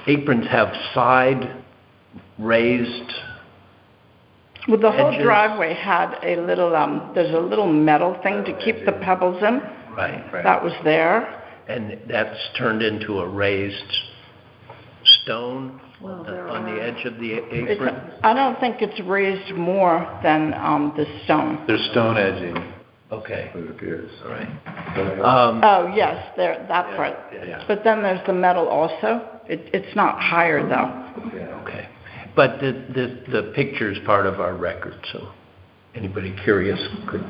aprons have side raised? Well, the whole edges? driveway had a little, there's a little metal thing to keep the pebbles in. Right. That was there. And that's turned into a raised stone on the edge of the apron? I don't think it's raised more than the stone. There's stone edging. Okay. It appears. All right. Oh, yes, that part. Yeah. But then there's the metal also. It's not higher, though. Okay. But the picture's part of our record, so anybody curious could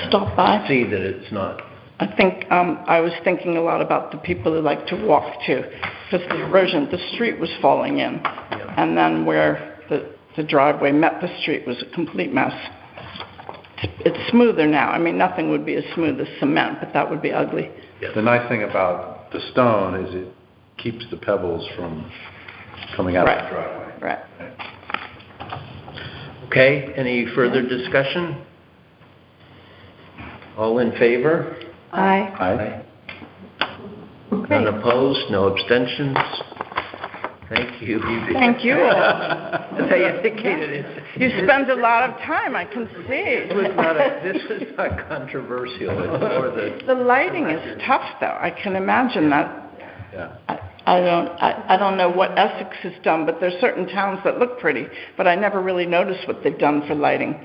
Stop by. see that it's not. I think I was thinking a lot about the people who like to walk, too, because the erosion, the street was falling in. Yeah. And then where the driveway met the street was a complete mess. It's smoother now. I mean, nothing would be as smooth as cement, but that would be ugly. Yes. The nice thing about the stone is it keeps the pebbles from coming out of the driveway. Right. Okay, any further discussion? All in favor? Aye. Aye. None opposed, no abstentions? Thank you. Thank you. As I indicated, You spend a lot of time, I can see. this was not controversial, it's more The lighting is tough, though. I can imagine that. Yeah. I don't know what Essex has done, but there's certain towns that look pretty, but I never really noticed what they've done for lighting.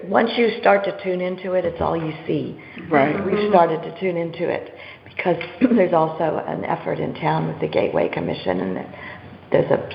Once you start to tune into it, it's all you see. Right. We've started to tune into it because there's also an effort in town with the Gateway Commission, and there's a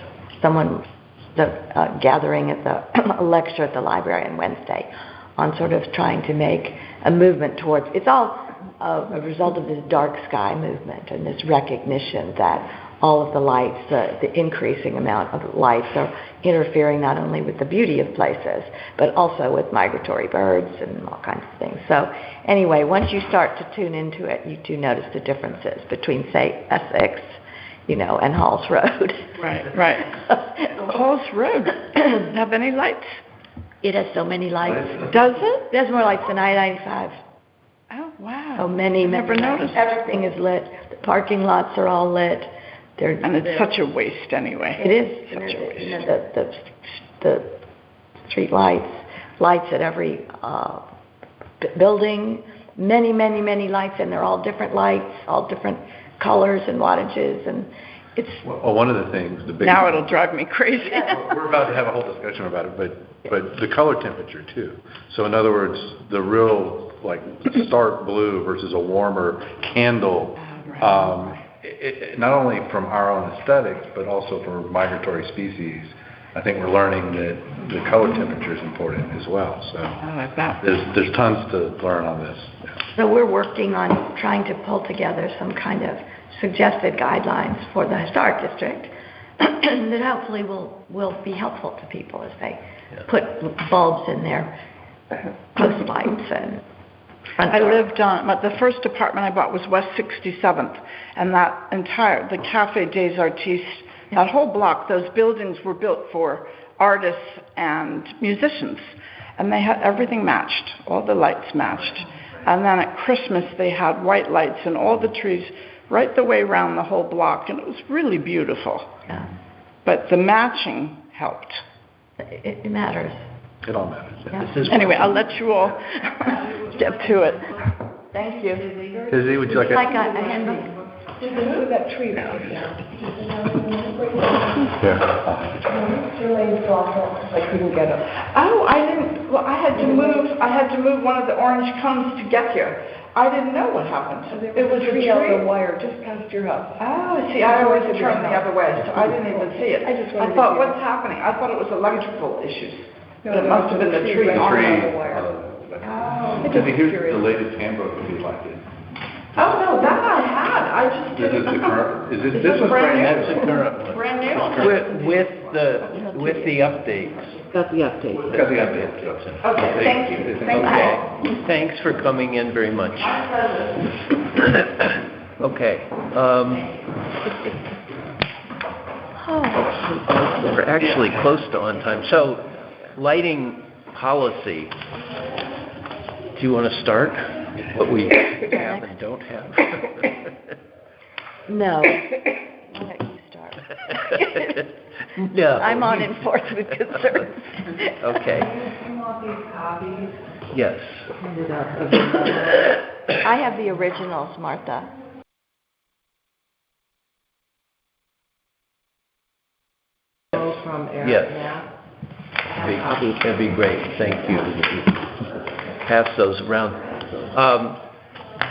gathering at a lecture at the library on Wednesday on sort of trying to make a movement towards, it's all a result of this dark sky movement and this recognition that all of the lights, the increasing amount of lights are interfering not only with the beauty of places, but also with migratory birds and all kinds of things. So anyway, once you start to tune into it, you do notice the differences between, say, Essex, and Halls Road. Right. Halls Road, have any lights? It has so many lights. Does it? There's more lights than I-95. Oh, wow. So many, Never many. noticed. Everything is lit. The parking lots are all lit. And it's such a waste anyway. It is. Such a waste. The street lights at every building, many, many, many lights, and they're all different lights, all different colors and wattages, and it's... Well, one of the things, the big... Now it'll drive me crazy. We're about to have a whole discussion about it, but the color temperature too. So in other words, the real, stark blue versus a warmer candle, not only from our own aesthetics, but also for migratory species, I think we're learning that the color temperature is important as well. So I like that. there's tons to learn on this. So we're working on trying to pull together some kind of suggested guidelines for the historic district that hopefully will be helpful to people as they put bulbs in their post lights and front I door. lived on, the first apartment I bought was West 67th, and the Café des Artistes, that whole block, those buildings were built for artists and musicians, and they had everything matched, all the lights matched. And then at Christmas they had white lights and all the trees right the way around the whole block, and it was really beautiful. Yeah. But the matching helped. It matters. It all matters. Yeah. Anyway, I'll let you all get to it. Thank you. Izzy, would you like Like a handbook. That tree that was I couldn't get it. Oh, I didn't, well, I had to move one of the orange cones to get here. I didn't know what happened. It was a tree. on the wire just past your house. Oh, see, I always turn the other way, so I didn't even see it. I thought, what's happening? I thought it was electrical issues, but it must have been the tree on the wire. Oh. Here's the latest handbook if you'd like it. Oh, no, that I had, I just This didn't. is the current, Is this was brand new? That's the current one. Brand new? With the updates. Got the update. Got the update. Okay, thank you. Thank you. Okay, thanks for coming in very much. Okay, we're actually close to on time. So, lighting policy, do you want to start? What we have and don't have? No. I'll let you start. No. I'm on enforcement concerns. Okay, You want these copies? yes. Handed out. I have the originals, Martha. From Eric Yes. Knapp. That'd be great, thank you. Pass those around.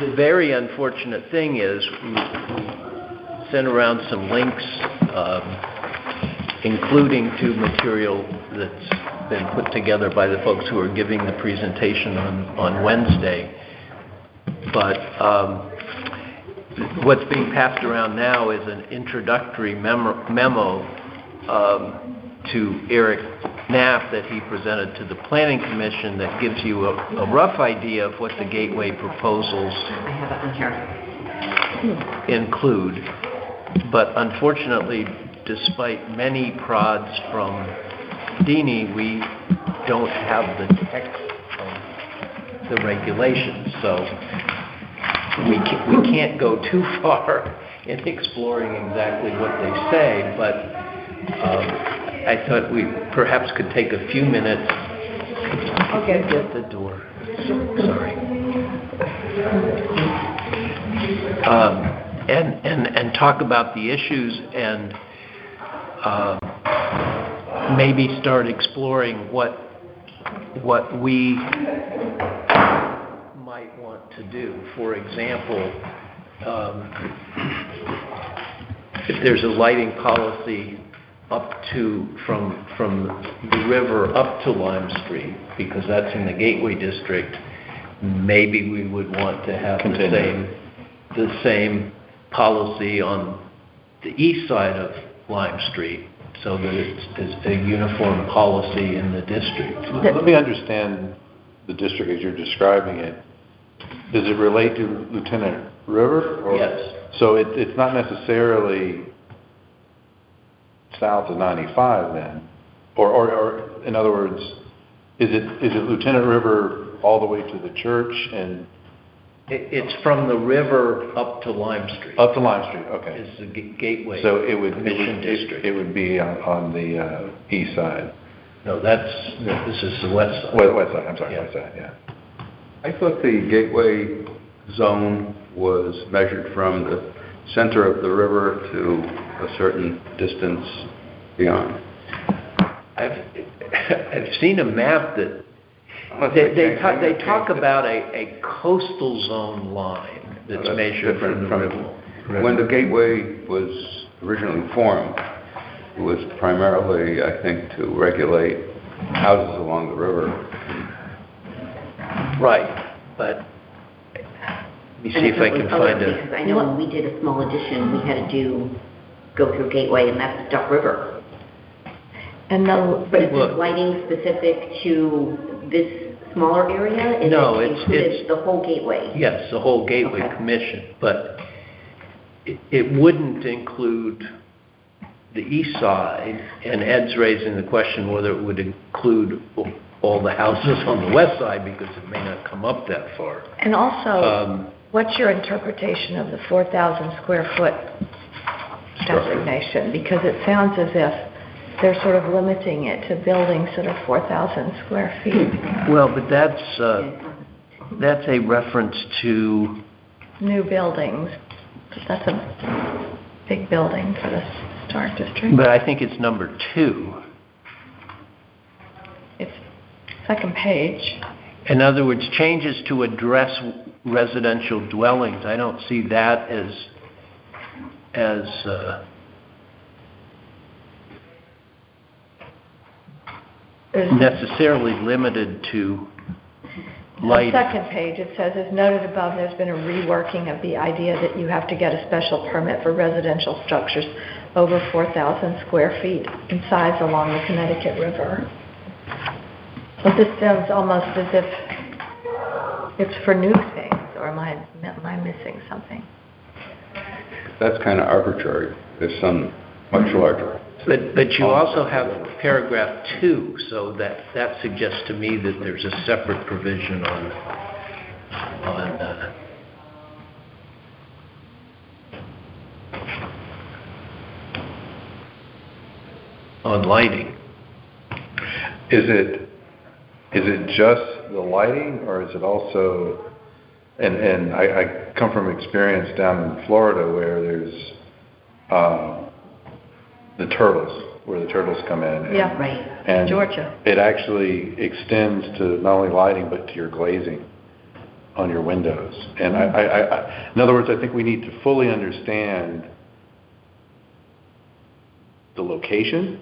The very unfortunate thing is, we sent around some links, including to material that's been put together by the folks who are giving the presentation on Wednesday. But what's being passed around now is an introductory memo to Eric Knapp that he presented to the Planning Commission that gives you a rough idea of what the gateway proposals I have it on here. include. But unfortunately, despite many prods from Deanie, we don't have the text the regulations. So we can't go too far in exploring exactly what they say, but I thought we perhaps could take a few minutes. Okay. Get the door. Sorry. And talk about the issues and maybe start exploring what we might want to do. For example, if there's a lighting policy up to from the river up to Lime Street, because that's in the Gateway District, maybe we would want to have the same policy on the east side of Lime Street, so that it's a uniform policy in the district. Let me understand the district as you're describing it. Does it relate to Lieutenant River? Or? Yes. So it's not necessarily south of 95 then? Or in other words, is it Lieutenant River all the way to the church and... It's from the river up to Lime Street. Up to Lime Street, okay. It's the gateway. So it would be on the east side. No, this is the west side. West side, I'm sorry, Yeah. west side, yeah. I thought the gateway zone was measured from the center of the river to a certain distance beyond. I've seen a map that they talk about a coastal zone line that's measured from the river. When the gateway was originally formed, it was primarily, I think, to regulate houses along the river. Right, but let me see if I can find a... Because I know when we did a small addition, we had to go through Gateway, and that's Duck River. And no, But is this lighting specific to this smaller area? No, it's the whole Gateway? Yes, the whole Gateway Okay. Commission, but it wouldn't include the east side, and Ed's raising the question whether it would include all the houses on the west side, because it may not come up that far. and also, what's your interpretation of the 4,000 square foot designation? Because it sounds as if they're sort of limiting it to buildings that are 4,000 square feet. Well, but that's a reference to... New buildings, that's a big building for the Historic District. But I think it's number 2. It's second page. In other words, changes to address residential dwellings. I don't see that as necessarily limited to lighting. On the second page, it says, as noted above, there's been a reworking of the idea that you have to get a special permit for residential structures over 4,000 square feet in size along the Connecticut River. But this sounds almost as if it's for new things, or am I missing something? That's kind of arbitrary. There's some much larger. But you also have paragraph 2, so that suggests to me that there's a separate provision on lighting. Is it just the lighting, or is it also, and I come from experience down in Florida where there's the turtles, where the turtles come in. Yeah, Right. And Georgia. it actually extends to not only lighting, but to your glazing on your windows. And in other words, I think we need to fully understand the location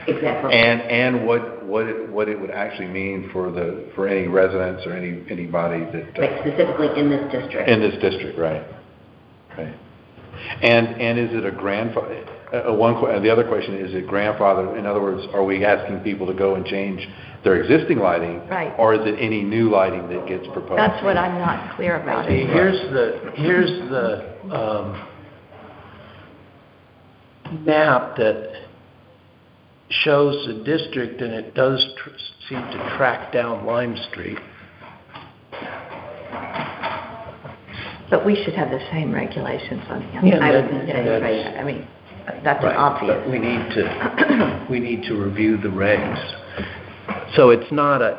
Exactly. and what it would actually mean for any residents or anybody that Like specifically in this district. in this district, right? Right. And is it a grandfather? The other question is it grandfather? In other words, are we asking people to go and change their existing lighting, Right. or is it any new lighting that gets proposed? That's what I'm not clear about. See, here's the map that shows the district, and it does seem to track down Lime Street. But we should have the same regulations on the Yeah, I was outside. gonna say, that's- right, I mean, that's Right, obvious. but we need to review the regs. So it's not a,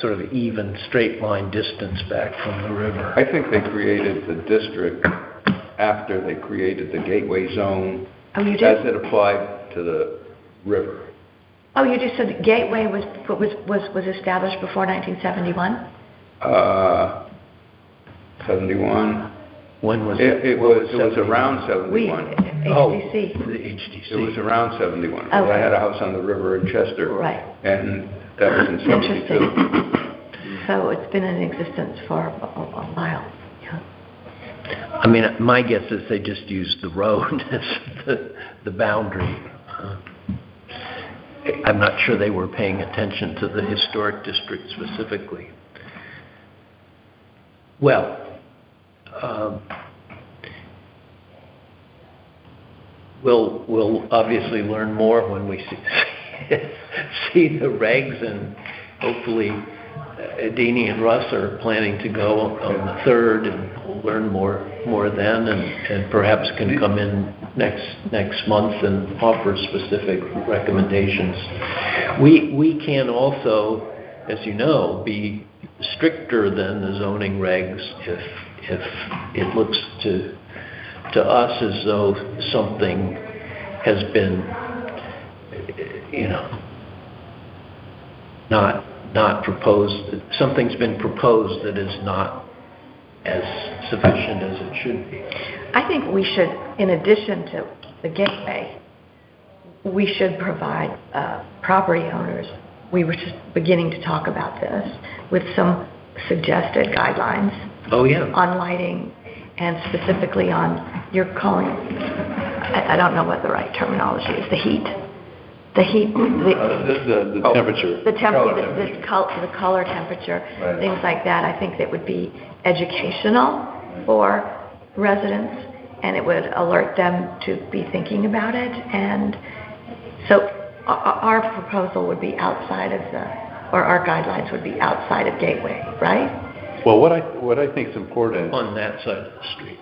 sort of even straight line distance back from the river. I think they created the district after they created the gateway zone Oh, you as did? it applied to the river. Oh, you just said Gateway was established before 1971? 71. When was It what was around We, 71. Oh, HDC. the HDC. It was around 71. 'cause I Okay. had a house on the river in Chester. Right. And that was in 72. Interesting. So it's been in existence for a while. Yeah. I mean, my guess is they just used the road as the boundary. I'm not sure they were paying attention to the historic district specifically. Well, we'll obviously learn more when we see the regs, and hopefully Deanie and Russ are planning to go on the 3rd, and we'll learn more then, and perhaps can come in next month and offer specific recommendations. We can also, as you know, be stricter than the zoning regs if it looks to us as though something has been, not proposed, something's been proposed that is not as sufficient as it should be. I think we should, in addition to the gateway, we should provide property owners, we were just beginning to talk about this, with some suggested guidelines Oh, yeah. on lighting and specifically on, you're calling, I don't know what the right terminology is, the heat, The temperature. the Color the color temperature, Right. things like that. I think that would be educational for residents, and it would alert them to be thinking about it. And so our proposal would be outside of or our guidelines would be outside of Gateway, right? Well, what I think is important. On that side of the street.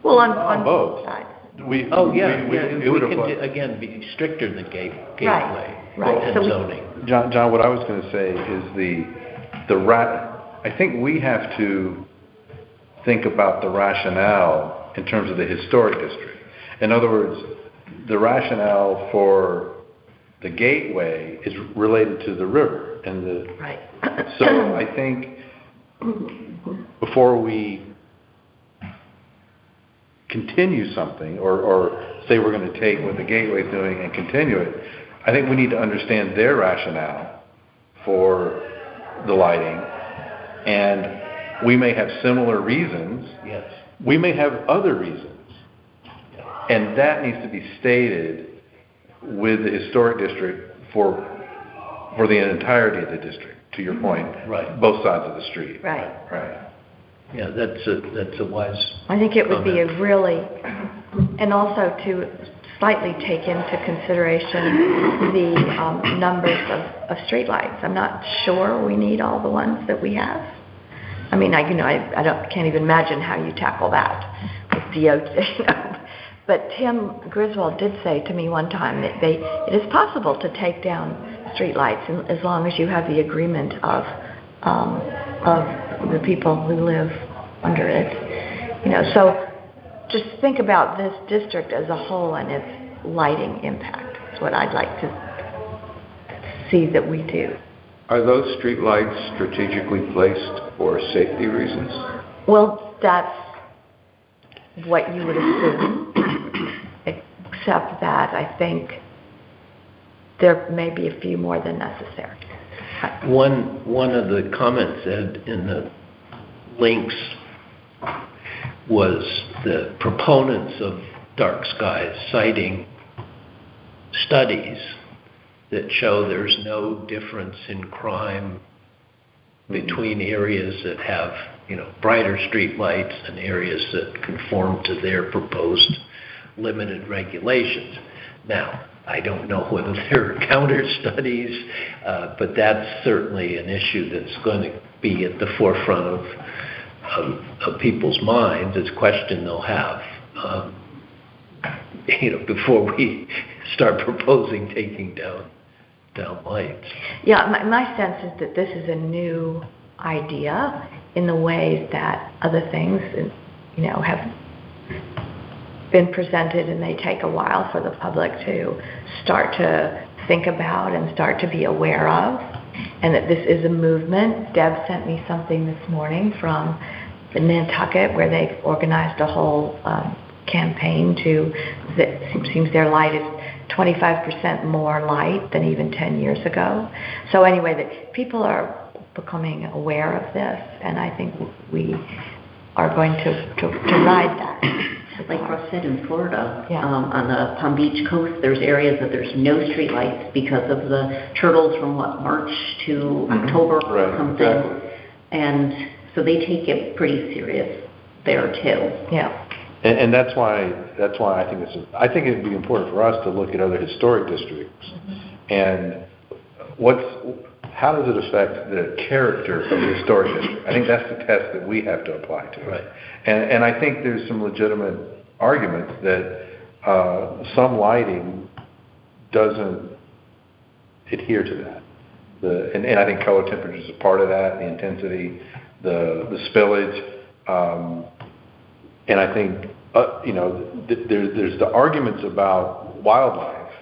Well, on both. both sides. It We would can, apply. again, be stricter than gateway right. and So we- zoning. John, what I was going to say is I think we have to think about the rationale in terms of the historic district. In other words, the rationale for the gateway is related to the river and Right. so I think before we continue something or say we're going to take what the gateway is doing and continue it, I think we need to understand their rationale for the lighting, and we may have similar reasons. Yes. We may have other reasons, and that needs to be stated with the historic district for the entirety of the district, to your point. Right. Both sides of the street. Right. Right. Yeah, that's a wise. I think it would be a really, and also to slightly take into consideration the numbers of streetlights. I'm not sure we need all the ones that we have. I mean, I can't even imagine how you tackle that with DOT. But Tim Griswold did say to me one time that it is possible to take down streetlights as long as you have the agreement of the people who live under it. So just think about this district as a whole and its lighting impact. That's what I'd like to see that we do. Are those streetlights strategically placed for safety reasons? Well, that's what you would assume, except that I think there may be a few more than necessary. One of the comments said in the links was the proponents of dark skies citing studies that show there's no difference in crime between areas that have, brighter street lights and areas that conform to their proposed limited regulations. Now, I don't know whether there are counter studies, but that's certainly an issue that's going to be at the forefront of people's minds, it's a question they'll have, before we start proposing taking down lights. Yeah, my sense is that this is a new idea in the ways that other things, have been presented, and they take a while for the public to start to think about and start to be aware of, and that this is a movement. Deb sent me something this morning from Nantucket where they've organized a whole campaign that seems their light is 25% more light than even 10 years ago. So anyway, that people are becoming aware of this, and I think we are going to ride that. Like Russ said, in Florida, Yeah. On the Palm Beach coast, there's areas that there's no streetlights because of the turtles from March to October or something. Exactly. And so they take it pretty serious there too. Yeah. And that's why I think it'd be important for us to look at other historic districts and how does it affect the character of the historic district? I think that's the test that we have to apply to. Right. And I think there's some legitimate arguments that some lighting doesn't adhere to that. And I think color temperature is a part of that, the intensity, the spillage. And I think, there's the arguments about wildlife,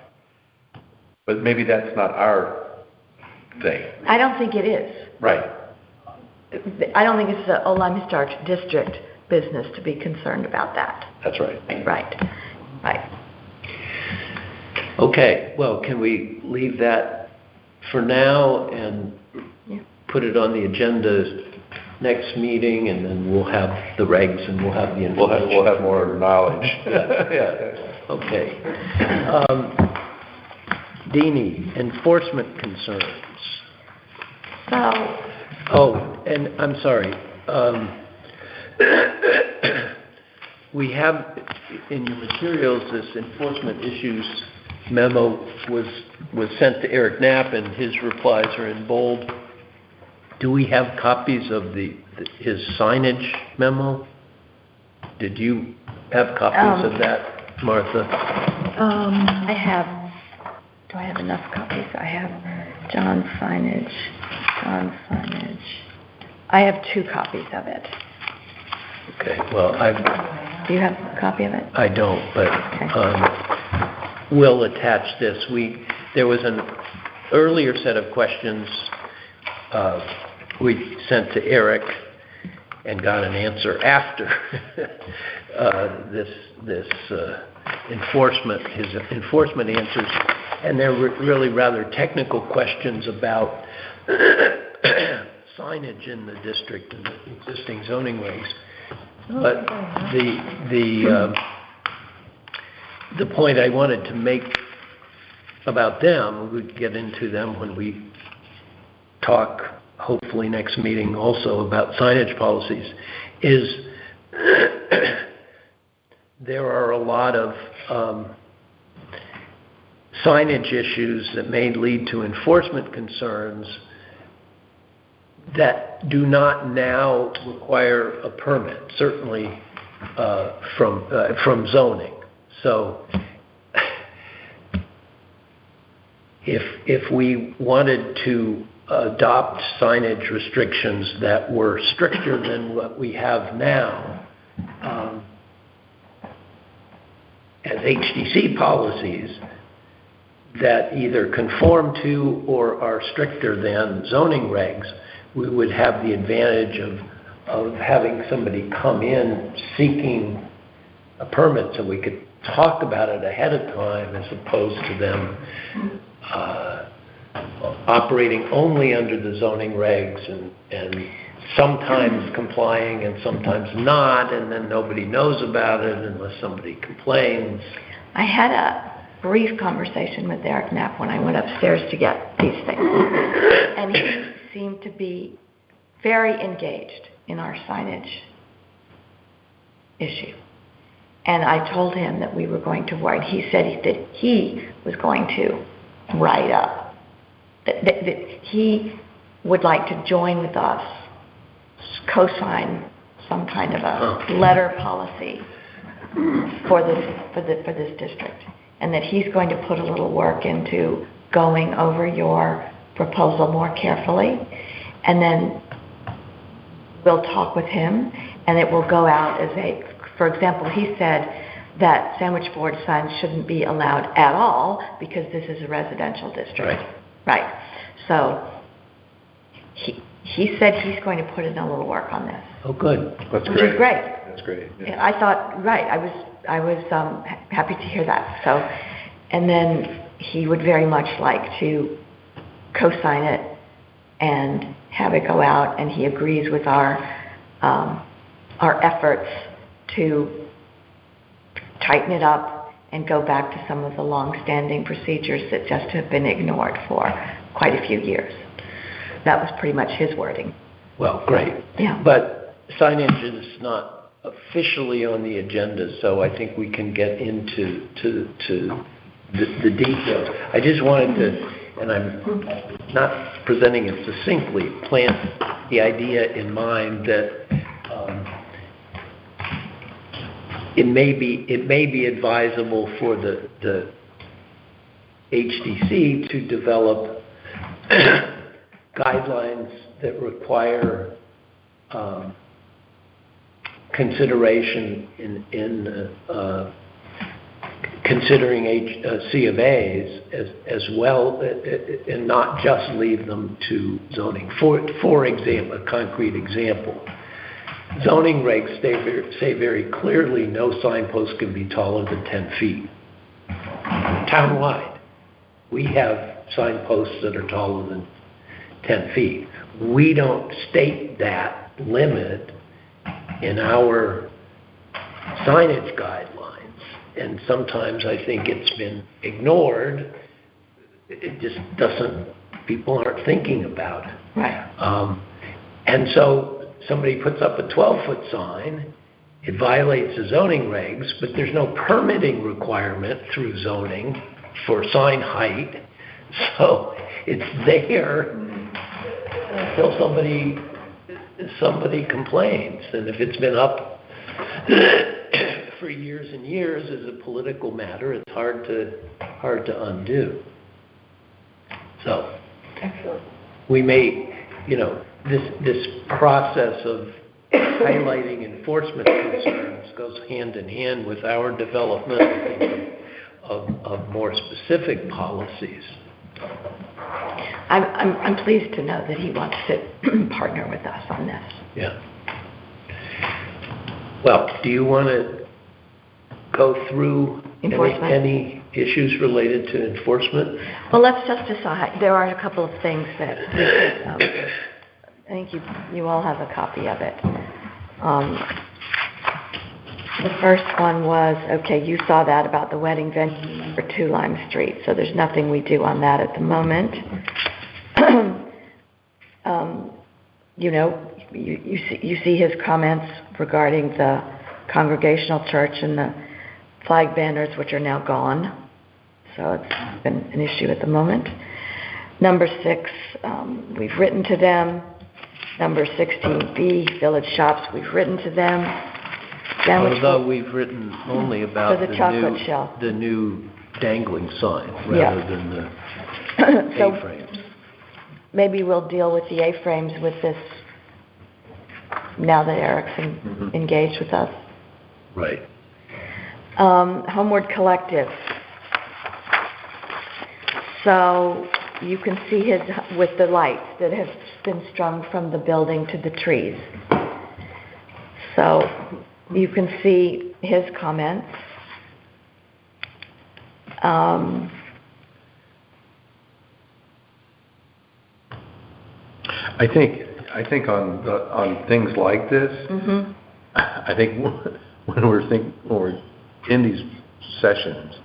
but maybe that's not our thing. I don't think it is. Right. I don't think it's the Olamide Starch District business to be concerned about that. That's right. Right. Okay, well, can we leave that for now and put it on the agenda next meeting, and then we'll have the regs and we'll have the information. We'll have more knowledge. Yeah. Okay. Deanie, enforcement concerns. And I'm sorry. We have in your materials this enforcement issues memo was sent to Eric Knapp, and his replies are in bold. Do we have copies of his signage memo? Did you have copies of that, Martha? I have. Do I have enough copies? I have John's signage. I have 2 copies of it. Okay. Well, Do you have a copy of it? I don't, but Okay. we'll attach this. There was an earlier set of questions we sent to Eric and got an answer after this enforcement, his enforcement answers, and there were really rather technical questions about signage in the district and the existing zoning regs. But the point I wanted to make about them, we could get into them when we talk, hopefully next meeting also, about signage policies, is there are a lot of signage issues that may lead to enforcement concerns that do not now require a permit, certainly from zoning. So if we wanted to adopt signage restrictions that were stricter than what we have now, as HDC policies that either conform to or are stricter than zoning regs, we would have the advantage of having somebody come in seeking a permit so we could talk about it ahead of time, as opposed to them operating only under the zoning regs and sometimes complying and sometimes not, and then nobody knows about it unless somebody complains. I had a brief conversation with Eric Knapp when I went upstairs to get these things, and he seemed to be very engaged in our signage issue. And I told him that we were going to write. He said that he was going to write up, that he would like to join with us, co-sign some kind of a letter policy for this district, and that he's going to put a little work into going over your proposal more carefully, and then we'll talk with him, and it will go out as for example, he said that sandwich board signs shouldn't be allowed at all because this is a residential district. Right. So he said he's going to put in a little work on this. Oh, good. That's Which great. is great. That's great. Yeah. I thought, right, I was happy to hear that. So, and then he would very much like to co-sign it and have it go out, and he agrees with our efforts to tighten it up and go back to some of the long-standing procedures that just have been ignored for quite a few years. That was pretty much his wording. Well, great. Yeah. But signage is not officially on the agenda, so I think we can get into the details. I just wanted to, and I'm not presenting it succinctly, plant the idea in mind that it may be advisable for the HDC to develop guidelines that require consideration in considering C of A's as well, and not just leave them to zoning. For example, a concrete example. Zoning regs say very clearly no signpost can be taller than 10 feet. Townwide, we have signposts that are taller than 10 feet. We don't state that limit in our signage guidelines, and sometimes I think it's been ignored. It just doesn't, people aren't thinking about it. Right. And so somebody puts up a 12-foot sign, it violates the zoning regs, but there's no permitting requirement through zoning for sign height. So it's there until somebody complains. And if it's been up for years and years as a political matter, it's hard to undo. So Excellent. we may, this process of highlighting enforcement concerns goes hand in hand with our development, I think, of more specific policies. I'm pleased to know that he wants to partner with us on this. Yeah. Well, do you want to go through Enforcement. any issues related to enforcement? Well, let's just decide. There are a couple of things that we could, I think you all have a copy of it. The first one was, okay, you saw that about the wedding venue for 2 Lime Street, so there's nothing we do on that at the moment. You see his comments regarding the Congregational Church and the flag banners, which are now gone. So it's been an issue at the moment. Number 6, we've written to them. Number 16B, village shops, we've written to them. Although we've written only about For the chocolate shell. the new dangling sign rather than the So A-frames. maybe we'll deal with the A-frames with this, now that Eric's engaged with us. Right. Homeward Collective. So you can see his, with the lights that have been strung from the building to the trees. So you can see his comments. I think on things like this, I think when we're in these sessions,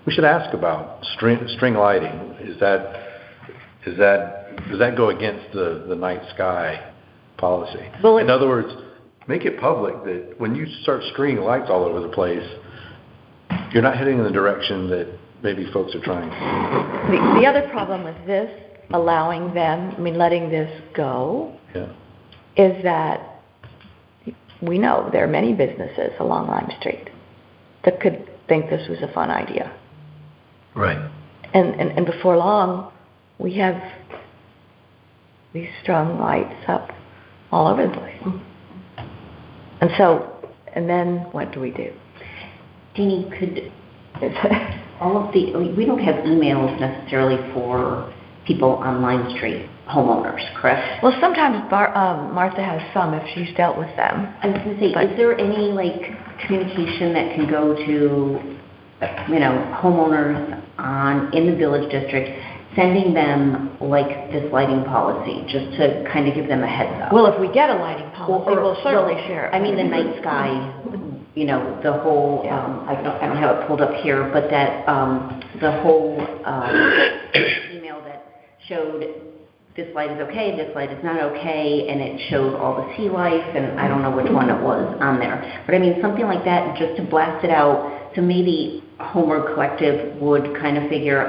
we should ask about string lighting. Does that go against the night sky policy? Well, in other words, make it public that when you start stringing lights all over the place, you're not heading in the direction that maybe folks are trying. The other problem with this, allowing them, letting this go, is that we know there are many businesses along Lime Street that could think this was a fun idea. Right. And before long, we have these strung lights up all over the place. And then what do we do? Jeannie, could all of we don't have emails necessarily for people on Lime Street, homeowners, correct? Well, sometimes Martha has some if she's dealt with them. I was going to say, is there any communication that can go to, homeowners in the village district, sending them this lighting policy, just to kind of give them a heads up? Well, if we get a lighting policy, we'll certainly share it. I mean, the night sky, the whole, I don't have it pulled up here, but that, the whole email that showed this light is okay, this light is not okay, and it showed all the sea life, and I don't know which one it was on there. But I mean, something like that, just to blast it out, so maybe Homeward Collective would kind of figure,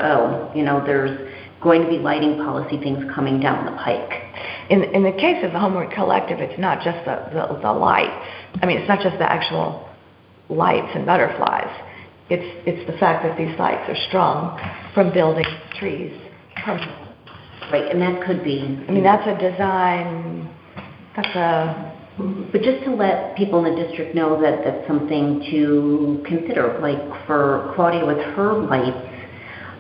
there's going to be lighting policy things coming down the pike. In the case of the Homeward Collective, it's not just the lights. I mean, it's not just the actual lights and butterflies. It's the fact that these lights are strung from buildings, trees, permanently. Right, and that could be... I mean, that's a design, But just to let people in the district know that that's something to consider, for Claudia with her lights,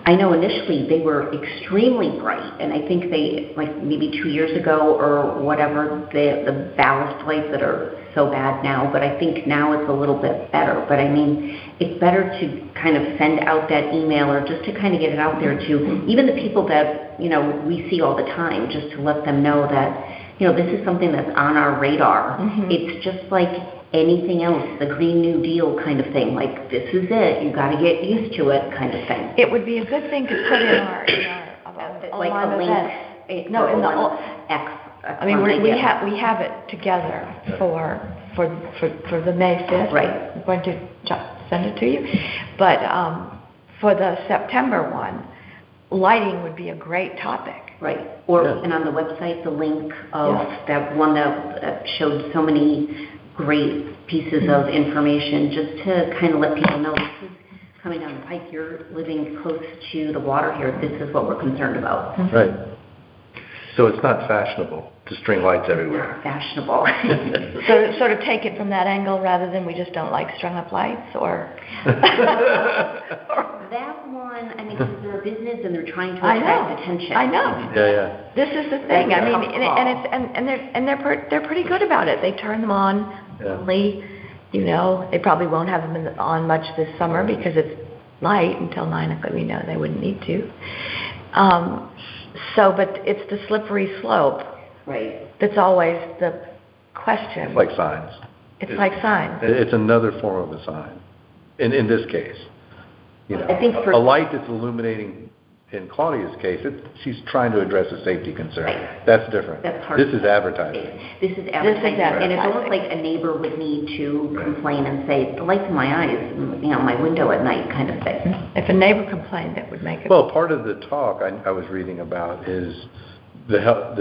I know initially they were extremely bright, and I think they, maybe 2 years ago or whatever, the ballast lights that are so bad now, but I think now it's a little bit better. But I mean, it's better to kind of send out that email or just to kind of get it out there to even the people that, we see all the time, just to let them know that, this is something that's on our radar. Mm-hmm. It's just like anything else, the Green New Deal kind of thing, this is it, you got to get used to it kind of thing. It would be a good thing to put in our like a link. events. No, in the X. I mean, we have it together for the May 5th. Right. I'm going to send it to you. But for the September one, lighting would be a great topic. Right. And on the website, the link of that one that showed so many great pieces of information, just to kind of let people know this is coming down the pike. You're living close to the water here. This is what we're concerned about. Right. So it's not fashionable to string lights everywhere. Fashionable. So sort of take it from that angle rather than we just don't like strung up lights, or... That one, I mean, because they're a business and they're trying to attract attention. I know. Yeah. This is the thing. I mean, they're pretty good about it. They turn them on only, they probably won't have them on much this summer because it's light until 9 o'clock. We know they wouldn't need to. But it's the slippery slope. Right. That's always the question. It's like signs. It's like signs. It's another form of a sign. In this case, I think a light that's illuminating. In Claudia's case, she's trying to address a safety concern. Right. That's different. That's hard. This is advertising. This is advertising. And it's almost like a neighbor would need to complain and say, the lights in my eyes, my window at night kind of thing. If a neighbor complained, that would make it... Well, part of the talk I was reading about is the health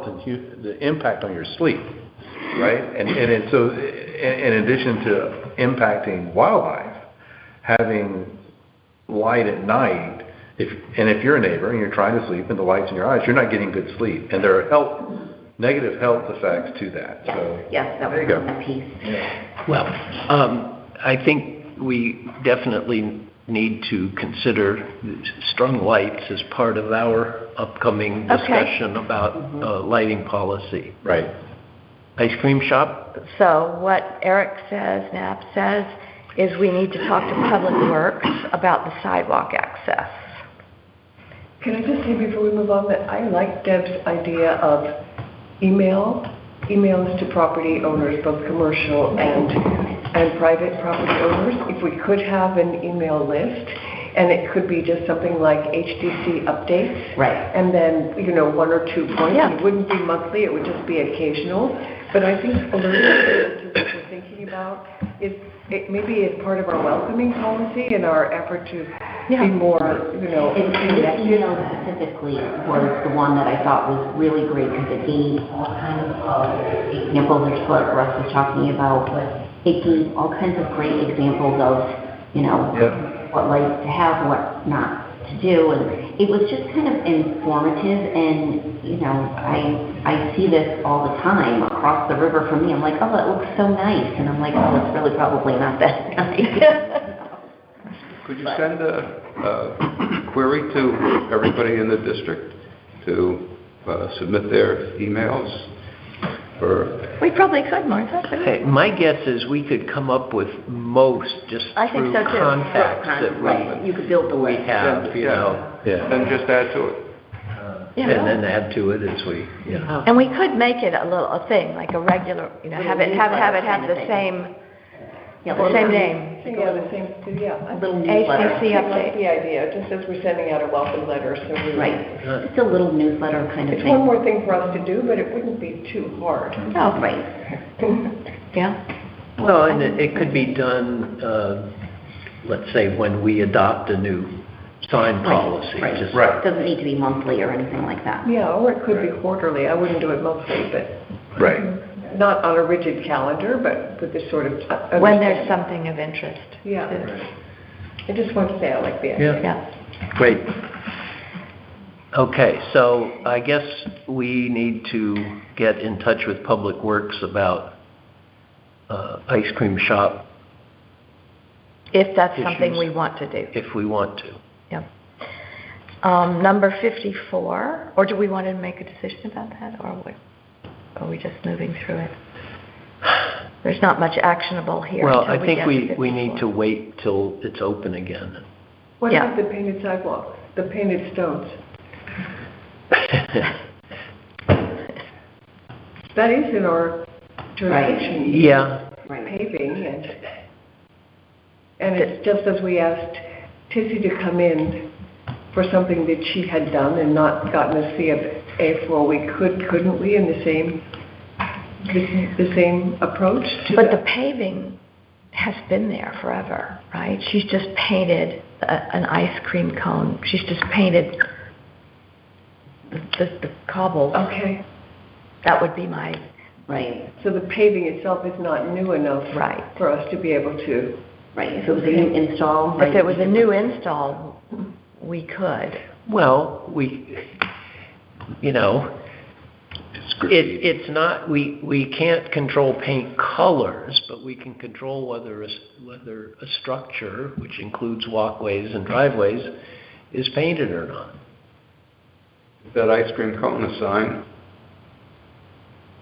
and the impact on your sleep, right? And so in addition to impacting wildlife, having light at night, if you're a neighbor and you're trying to sleep and the light's in your eyes, you're not getting good sleep. And there are negative health effects to that. Yes, So that there you was go. that piece. Well, I think we definitely need to consider strung lights as part of our upcoming discussion about lighting policy. Right. Ice cream shop? So what Eric Knapp says, is we need to talk to Public Works about the sidewalk access. Can I just say before we move on that I like Deb's idea of emails to property owners, both commercial and private property owners. If we could have an email list, and it could be just something like HDC updates. Right. And then, 1 or 2 points. Yeah. It wouldn't be monthly, it would just be occasional. But I think alerting to what we're thinking about is maybe it's part of our welcoming policy and our effort to Yeah. be more, And this email specifically was the one that I thought was really great because it gave all kinds of examples, there's what Russ was talking about, but it gave all kinds of great examples of, what lights to have, what not to do, and it was just kind of informative, and, I see this all the time across the river from me. I'm like, oh, it looks so nice, and I'm like, oh, it's really probably not that nice. Could you send a query to everybody in the district to submit their emails? We probably could, Martha. Hey, my guess is we could come up with most just I think through so, too. contacts that Right, you could build the we list. have, Yeah. Then just add to it. Yeah. and then add to it as we, And we could make it a thing, like a regular, have it have the same, the same name. yeah, the same, yeah. A little newsletter. HCC I like update. the idea, just as we're sending out a welcome letter, so we. Right, just a little newsletter kind of It's one thing. more thing for us to do, but it wouldn't be too hard. Oh, Right, yeah. well, and it could be done, let's say, when we adopt a new sign policy. right. Just- Doesn't need to be monthly or anything like that. Yeah, or it could be quarterly, I wouldn't do it monthly, but Right. not on a rigid calendar, but with this sort of. When there's something of interest. Yeah. too. I just want to say I like the idea. Yeah, Yeah. great. Okay, so I guess we need to get in touch with Public Works about ice cream shop If that's something Issues. we want to do. if we want to. Yep. Number 54, or do we want to make a decision about that, or are we just moving through it? There's not much actionable here. Well, until I think get to we need 54. to wait till it's open again. What Yeah. about the painted sidewalks, the painted stones? That is in our jurisdiction. Yeah, Right. Paving, and it's just as we asked Tissy to come in for something that she had done and not gotten a CFA for, couldn't we, in the same approach to But the that? paving has been there forever, right? She's just painted an ice cream cone. She's just painted the cobbles. Okay, That would be my, Right, so the paving itself is not new enough right. for us to be able to. right. If it was a new install, right. If it was a new install, we could. well, it's not, we can't control paint colors, but we can control whether a structure, which includes walkways and driveways, is painted or not. Is that ice cream cone a sign?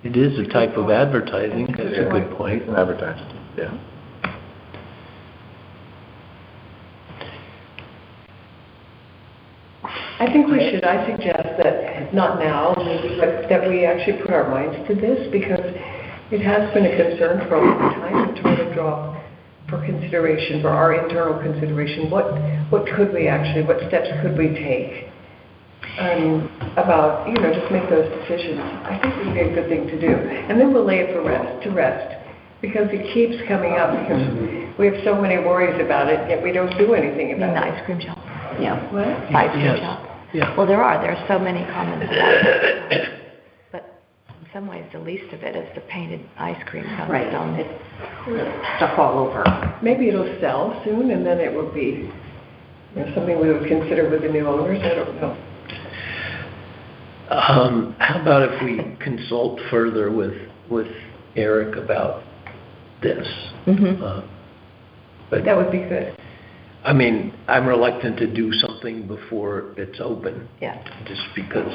It is a type of advertising, that's a good point. It's an advertising, yeah. I think I suggest that, not now, maybe, but that we actually put our minds to this, because it has been a concern for a long time, to try to draw for consideration, for our internal consideration, what could we actually, what steps could we take about, just make those decisions. I think it would be a good thing to do. And then we'll lay it to rest, because it keeps coming up, because we have so many worries about it, yet we don't do anything In the about it. ice cream shop. Yeah. What? Ice cream Yes. shop. Yeah. Well, there are so many comments about it. But in some ways, the least of it is the painted ice cream cone. Right, it's stuff all over. Maybe it'll sell soon, and then it will be something we would consider with the new owners, I don't know. How about if we consult further with Eric about this? Mm-hmm. But That would be good. I mean, I'm reluctant to do something before it's open, Yeah. just because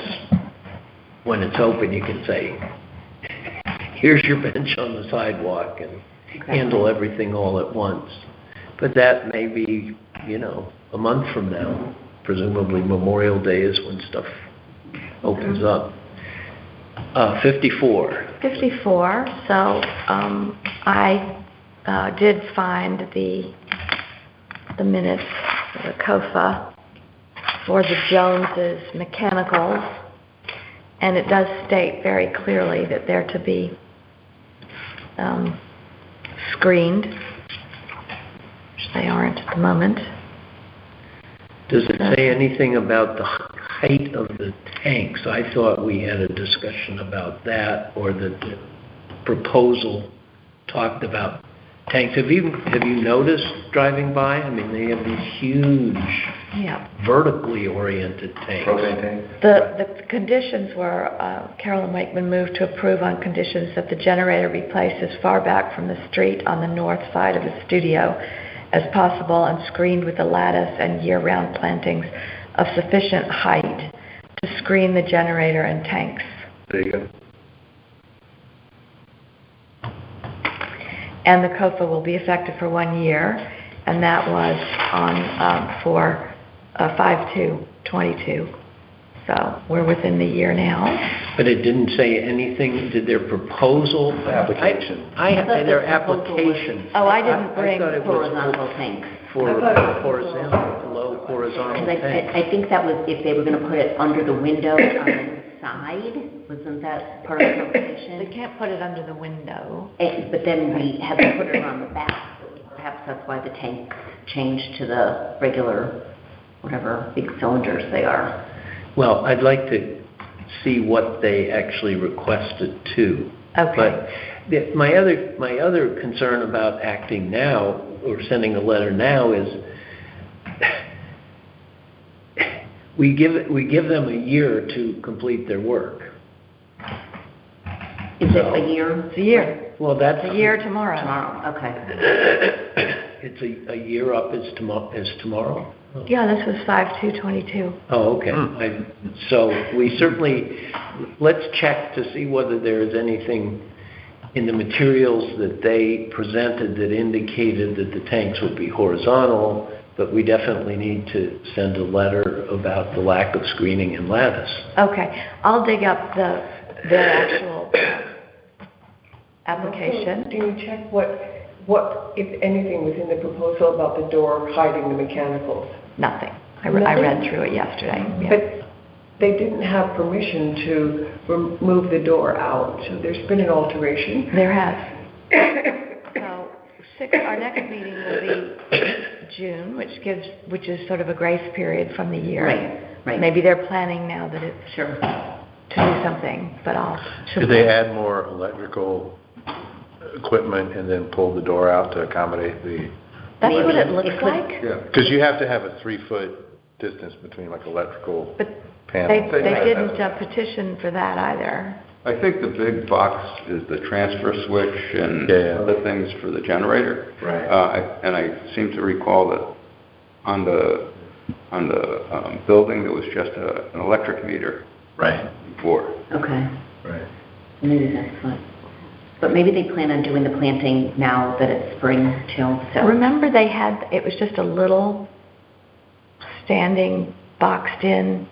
when it's open, you can say, here's your bench on the sidewalk, and handle everything all at once. But that may be, a month from now. Presumably Memorial Day is when stuff opens up. 54. 54, so I did find the minutes, the COFA, for the Joneses Mechanicals, and it does state very clearly that they're to be screened, which they aren't at the moment. Does it say anything about the height of the tanks? I thought we had a discussion about that, or that the proposal talked about tanks. Have you noticed driving by? I mean, they have these huge, Yeah. vertically oriented tanks. Propane tank? The conditions were, Carolyn Wakeman moved to approve on conditions that the generator be placed as far back from the street on the north side of the studio as possible and screened with a lattice and year-round plantings of sufficient height to screen the generator and tanks. There you go. And the COFA will be effective for 1 year, and that was on, for 5/2/22. So we're within the year now. But it didn't say anything, did their proposal? Application. Their application. Oh, I didn't bring thought it was Horizontal tanks. for horizontal, low horizontal Because tanks. I think that was if they were going to put it under the window on the side. Wasn't that part of the They conversation? can't put it under the window. But then we had to put it on the back. Perhaps that's why the tanks changed to the regular, whatever, big cylinders they are. Well, I'd like to see what they actually requested too. Okay. But my other concern about acting now, or sending a letter now, is we give them a year to complete their work. Is it a year? It's a year. Well, that's It's a year tomorrow. Tomorrow, okay. It's a year up is tomorrow. Yeah, this was 5/2/22. Oh, okay. So we certainly, let's check to see whether there is anything in the materials that they presented that indicated that the tanks would be horizontal, but we definitely need to send a letter about the lack of screening and lattice. Okay, I'll dig up their actual application. Do you check what, if anything, was in the proposal about the door hiding the mechanicals? Nothing. I read through it yesterday. Yeah. But they didn't have permission to remove the door out, so there's been an alteration. There has. So our next meeting will be June, which is sort of a grace period from the year. Right. Maybe they're planning now that it's Sure. to do something, but Did they add more electrical equipment and then pull the door out to accommodate the... That's what it Maybe. looks It could- like. Yeah, because you have to have a 3-foot distance between like electrical But panels. they didn't petition for that either. I think the big box is the transfer switch and Yeah. other things for the generator. Right. And I seem to recall that on the building, there was just an electric meter Right, before. Okay. right. Maybe that's what. But maybe they plan on doing the planting now that it's spring too, so. Remember it was just a little standing, boxed-in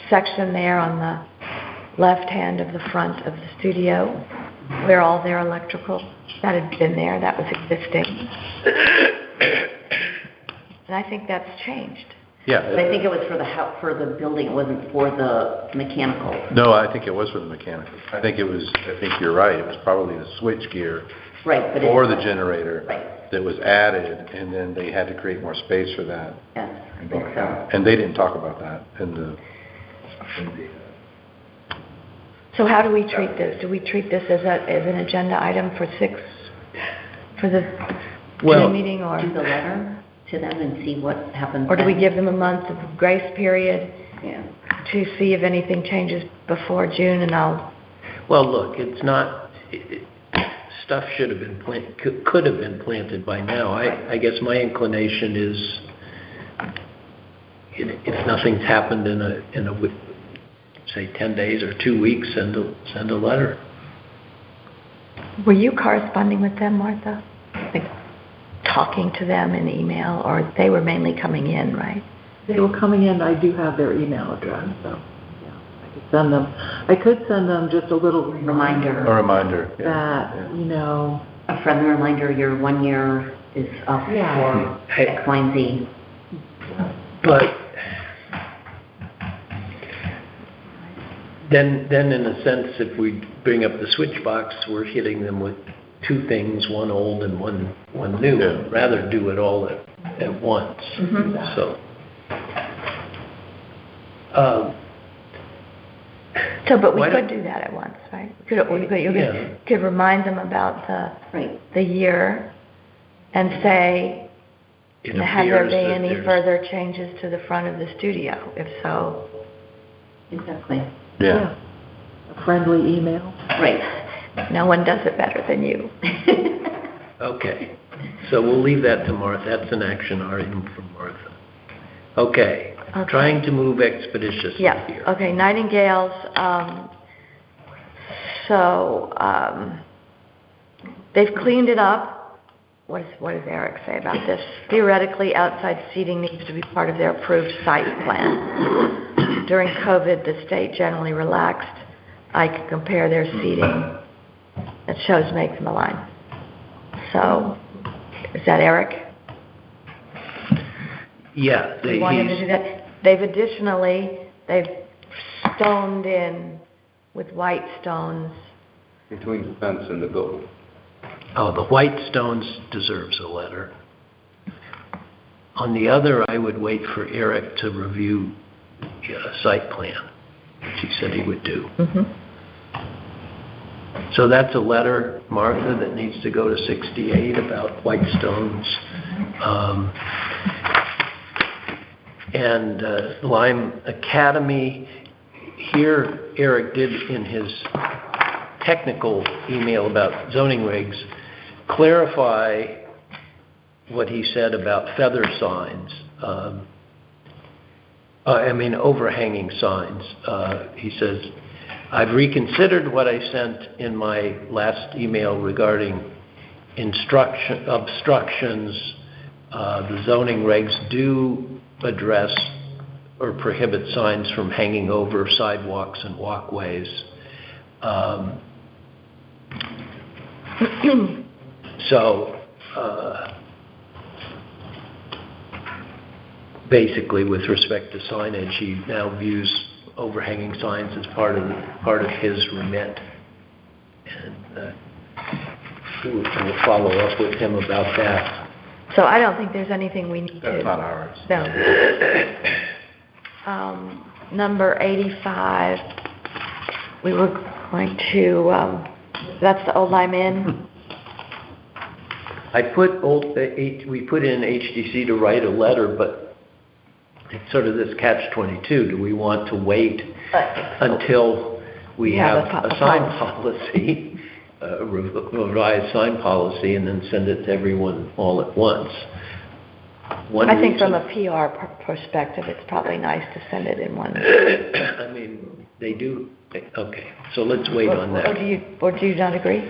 section there on the left hand of the front of the studio where all their electrical, that had been there, that was existing. And I think that's changed. But I Yeah, think it was for for the building, it wasn't for the mechanical. no, I think it was for the mechanical. I think you're right, it was probably the switch gear Right, but or it's, the generator Right. that was added, and then they had to create more space for that. yes, I think so. And they didn't talk about that in the So how do we treat this? Do we treat this as an agenda item for the Well- June meeting, or Do the letter to them and see what happens. do we then. give them a month of grace period Yeah. to see if anything changes before June, and Well, look, it's not, stuff should have been could have been planted by now. I guess my inclination is, if nothing's happened in a say 10 days or 2 weeks, send a letter. Were you corresponding with them, Martha? Like, talking to them in email, or they were mainly coming in, right? They were coming in, I do have their email address, so, yeah, I could send them. I could send them just a little a Reminder, reminder. yeah, that, yeah. a friendly reminder, your 1 year is up Yeah. for X, Y, and Z. But then in a sense, if we bring up the switch box, we're hitting them with two things, one old and one new. Yeah. Rather do it all at once. So. But we Why could don't- do that at once, right? You Yeah. could remind them about Right. the year and say, It have there appears been that any there's- further changes to the front of the studio? If so, Exactly. Yeah. A friendly email. Right. no one does it better than you. Okay, so we'll leave that to Martha. That's an action item for Martha. Okay, Okay. trying to move expeditiously Yeah, here. okay, Nightingales, they've cleaned it up. What does Eric say about this? Theoretically, outside seating needs to be part of their approved site plan. During COVID, the state generally relaxed. I could compare their seating. It shows make from the line. So, is that Eric? Yeah, Do you want him to do that? They've stoned in with white stones. Between the fence and the building. oh, the white stones deserves a letter. On the other, I would wait for Eric to review the site plan, which he said he would do. So that's a letter, Martha, that needs to go to 68 about white stones. And Lime Academy, here Eric did in his technical email about zoning regs, clarify what he said about feather signs, overhanging signs. He says, I've reconsidered what I sent in my last email regarding obstructions. The zoning regs do address or prohibit signs from hanging over sidewalks and walkways. Basically, with respect to signage, he now views overhanging signs as part of his remit, and we'll follow up with him about that. So I don't think there's anything we need to. That's not ours. No. Number 85, we were going to, that's the Old Lime Inn. we put in HDC to write a letter, but it's sort of this catch-22. Do we want to wait until we have a sign policy, a revised sign policy, and then send it to everyone all at once? I think from a PR perspective, it's probably nice to send it in one. I mean, they do. Okay, so let's wait on that. Or do you not agree?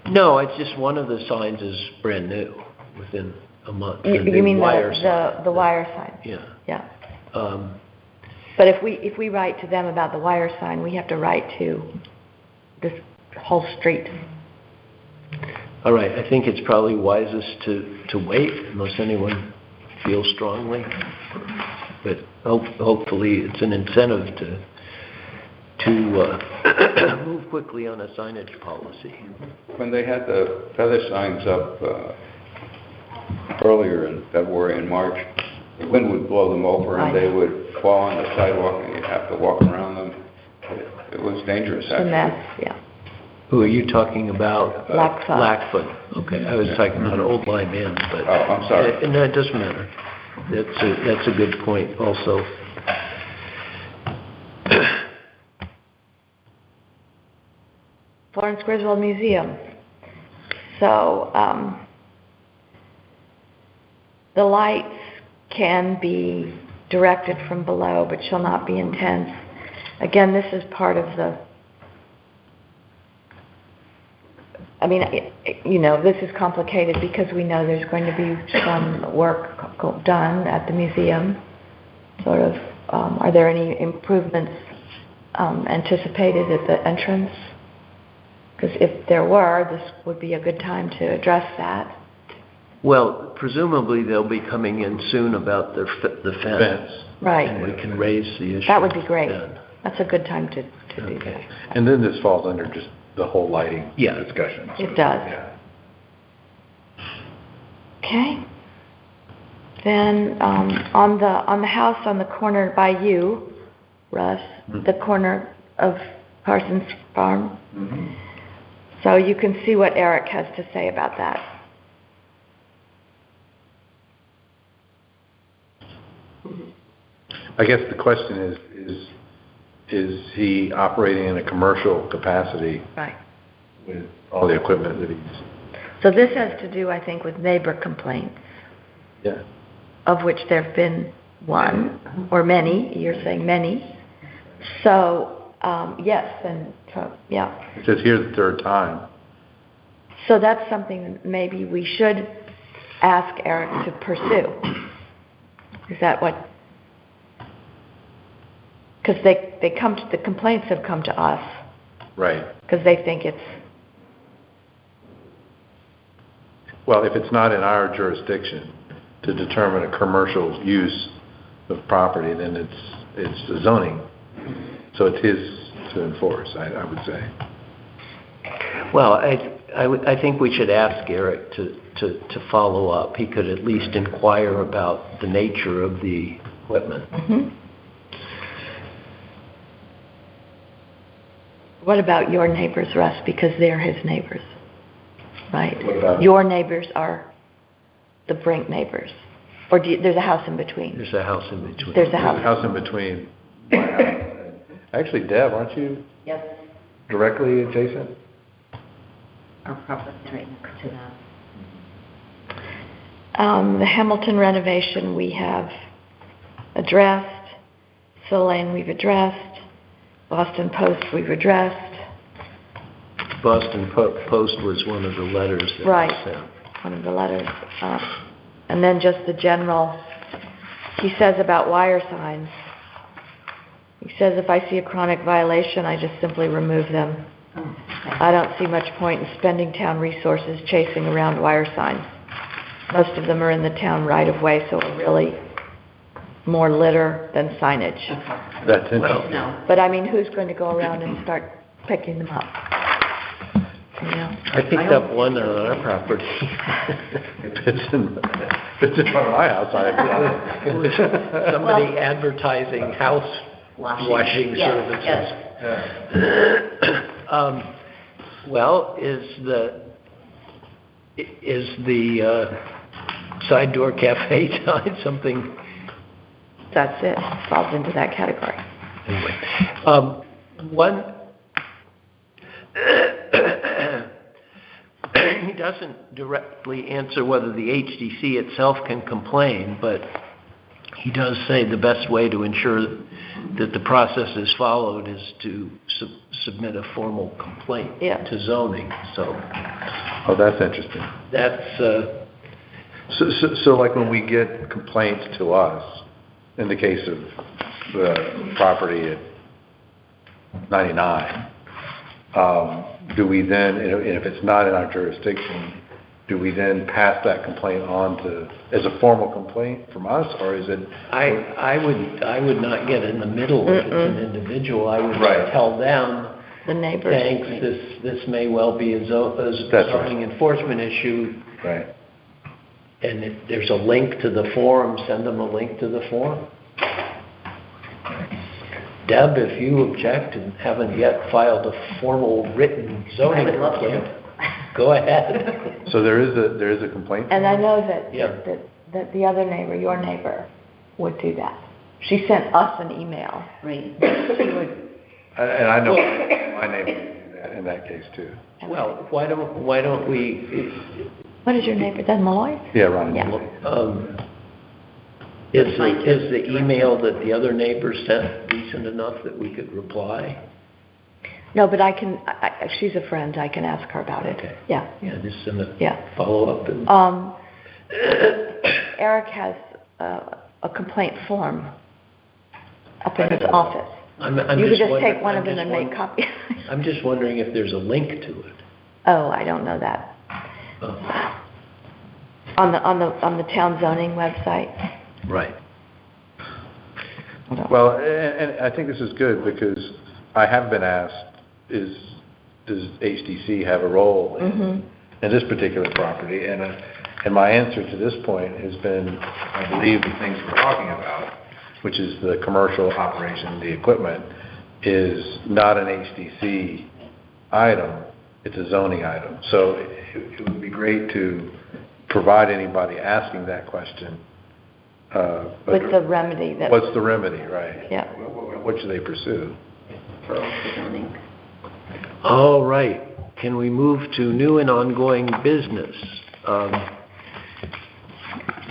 No, it's just one of the signs is brand new within a month. You mean the wire sign? Yeah. Yeah. But if we write to them about the wire sign, we have to write to this whole street. All right, I think it's probably wisest to wait unless anyone feels strongly. But hopefully it's an incentive to move quickly on a signage policy. When they had the feather signs up earlier in February and March, the wind would blow them over and they would fall on the sidewalk and you'd have to walk around them. It was dangerous, It's a actually. mess, yeah. Who are you talking about? Blackfoot. Blackfoot. Okay, I was talking about Old Lime Inn, but Oh, I'm sorry. No, it doesn't matter. That's a good point also. Florence Griswold Museum. So, the lights can be directed from below, but shall not be intense. Again, this is part of the, this is complicated because we know there's going to be some work done at the museum. Sort of, are there any improvements anticipated at the entrance? Because if there were, this would be a good time to address that. Well, presumably they'll be coming in soon about the fence. Right. And we can raise the issue. That would be great. then. That's a good time to do Okay. that. And then this falls under just the whole lighting Yeah. discussion. It does. Yeah. Okay. Then, on the house on the corner by you, Russ, the corner of Parsons Farm. So you can see what Eric has to say about that. I guess the question is he operating in a commercial capacity Right. with all the equipment that he's... So this has to do, I think, with neighbor complaints, Yeah. of which there have been one, or many, you're saying many. So, yes, and, so, yeah. It says here the third time. So that's something that maybe we should ask Eric to pursue. Is that what? Because the complaints have come to us, Right. because they think it's, Well, if it's not in our jurisdiction to determine a commercial use of property, then it's the zoning. So it's his to enforce, I would say. Well, I think we should ask Eric to follow up. He could at least inquire about the nature of the equipment. What about your neighbors, Russ? Because they're his neighbors, right? What about- Your neighbors are the Brink neighbors, or there's a house in between? There's a house in between. There's a There's a house. house in between. my house and- Actually, Deb, aren't you Yes, directly adjacent? our property right next to that. The Hamilton renovation we have addressed, Sill Lane we've addressed, Boston Post we've addressed, Boston Post was one of the letters that Right. was sent. one of the letters. And then just the general, he says about wire signs. He says if I see a chronic violation, I just simply remove them. Oh, okay. I don't see much point in spending town resources chasing around wire signs. Most of them are in the town right-of-way, so are really more litter than signage. That's interesting. No. But I mean, who's going to go around and start picking them up? You know? I picked up one on our property. If it's in front of my house, It was somebody advertising house washing Yes, services. yes. Well, is the side door cafe sign something? That's it, falls into that category. Anyway, one, he doesn't directly answer whether the HDC itself can complain, but he does say the best way to ensure that the process is followed is to submit a formal complaint Yeah. to zoning. So Oh, that's interesting. that's, So like when we get complaints to us, in the case of the property at 99, do we then, and if it's not in our jurisdiction, do we then pass that complaint on to, as a formal complaint from us, or is it? I would not get in the middle if it's an individual. I would Right. tell them, The neighbors. thanks, this may well be a That's right. zoning enforcement issue, Right. and if there's a link to the forum, send them a link to the forum. Deb, if you object and haven't yet filed a formal written zoning I would love to. complaint, go ahead. So there is a complaint? And I know that, Yeah. that the other neighbor, your neighbor, would do that. She sent us an email. Right. She would, And I know my neighbor would do that in that case too. Well, why don't we, what is your neighbor, then Malloy? Yeah, Ronnie. Yeah. is the email that the other neighbor sent decent enough that we could reply? No, but I can, she's a friend, I can ask her about it. Okay. Yeah. Yeah, just send a Yeah. follow-up. And Eric has a complaint form up in his office. I'm You could just wondering- take one I'm of them just and make won- copies. I'm just wondering if there's a link to it. Oh, I don't know that. Oh, On the town zoning website? right. Well, and I think this is good because I have been asked, does HDC have a role in this particular property? And And my answer to this point has been, I believe the things we're talking about, which is the commercial operation, the equipment, is not an HDC item, it's a zoning item. So it would be great to provide anybody asking that question. What's the remedy that? What's the remedy, right? Yeah. What should they pursue? For zoning. All right, can we move to new and ongoing business?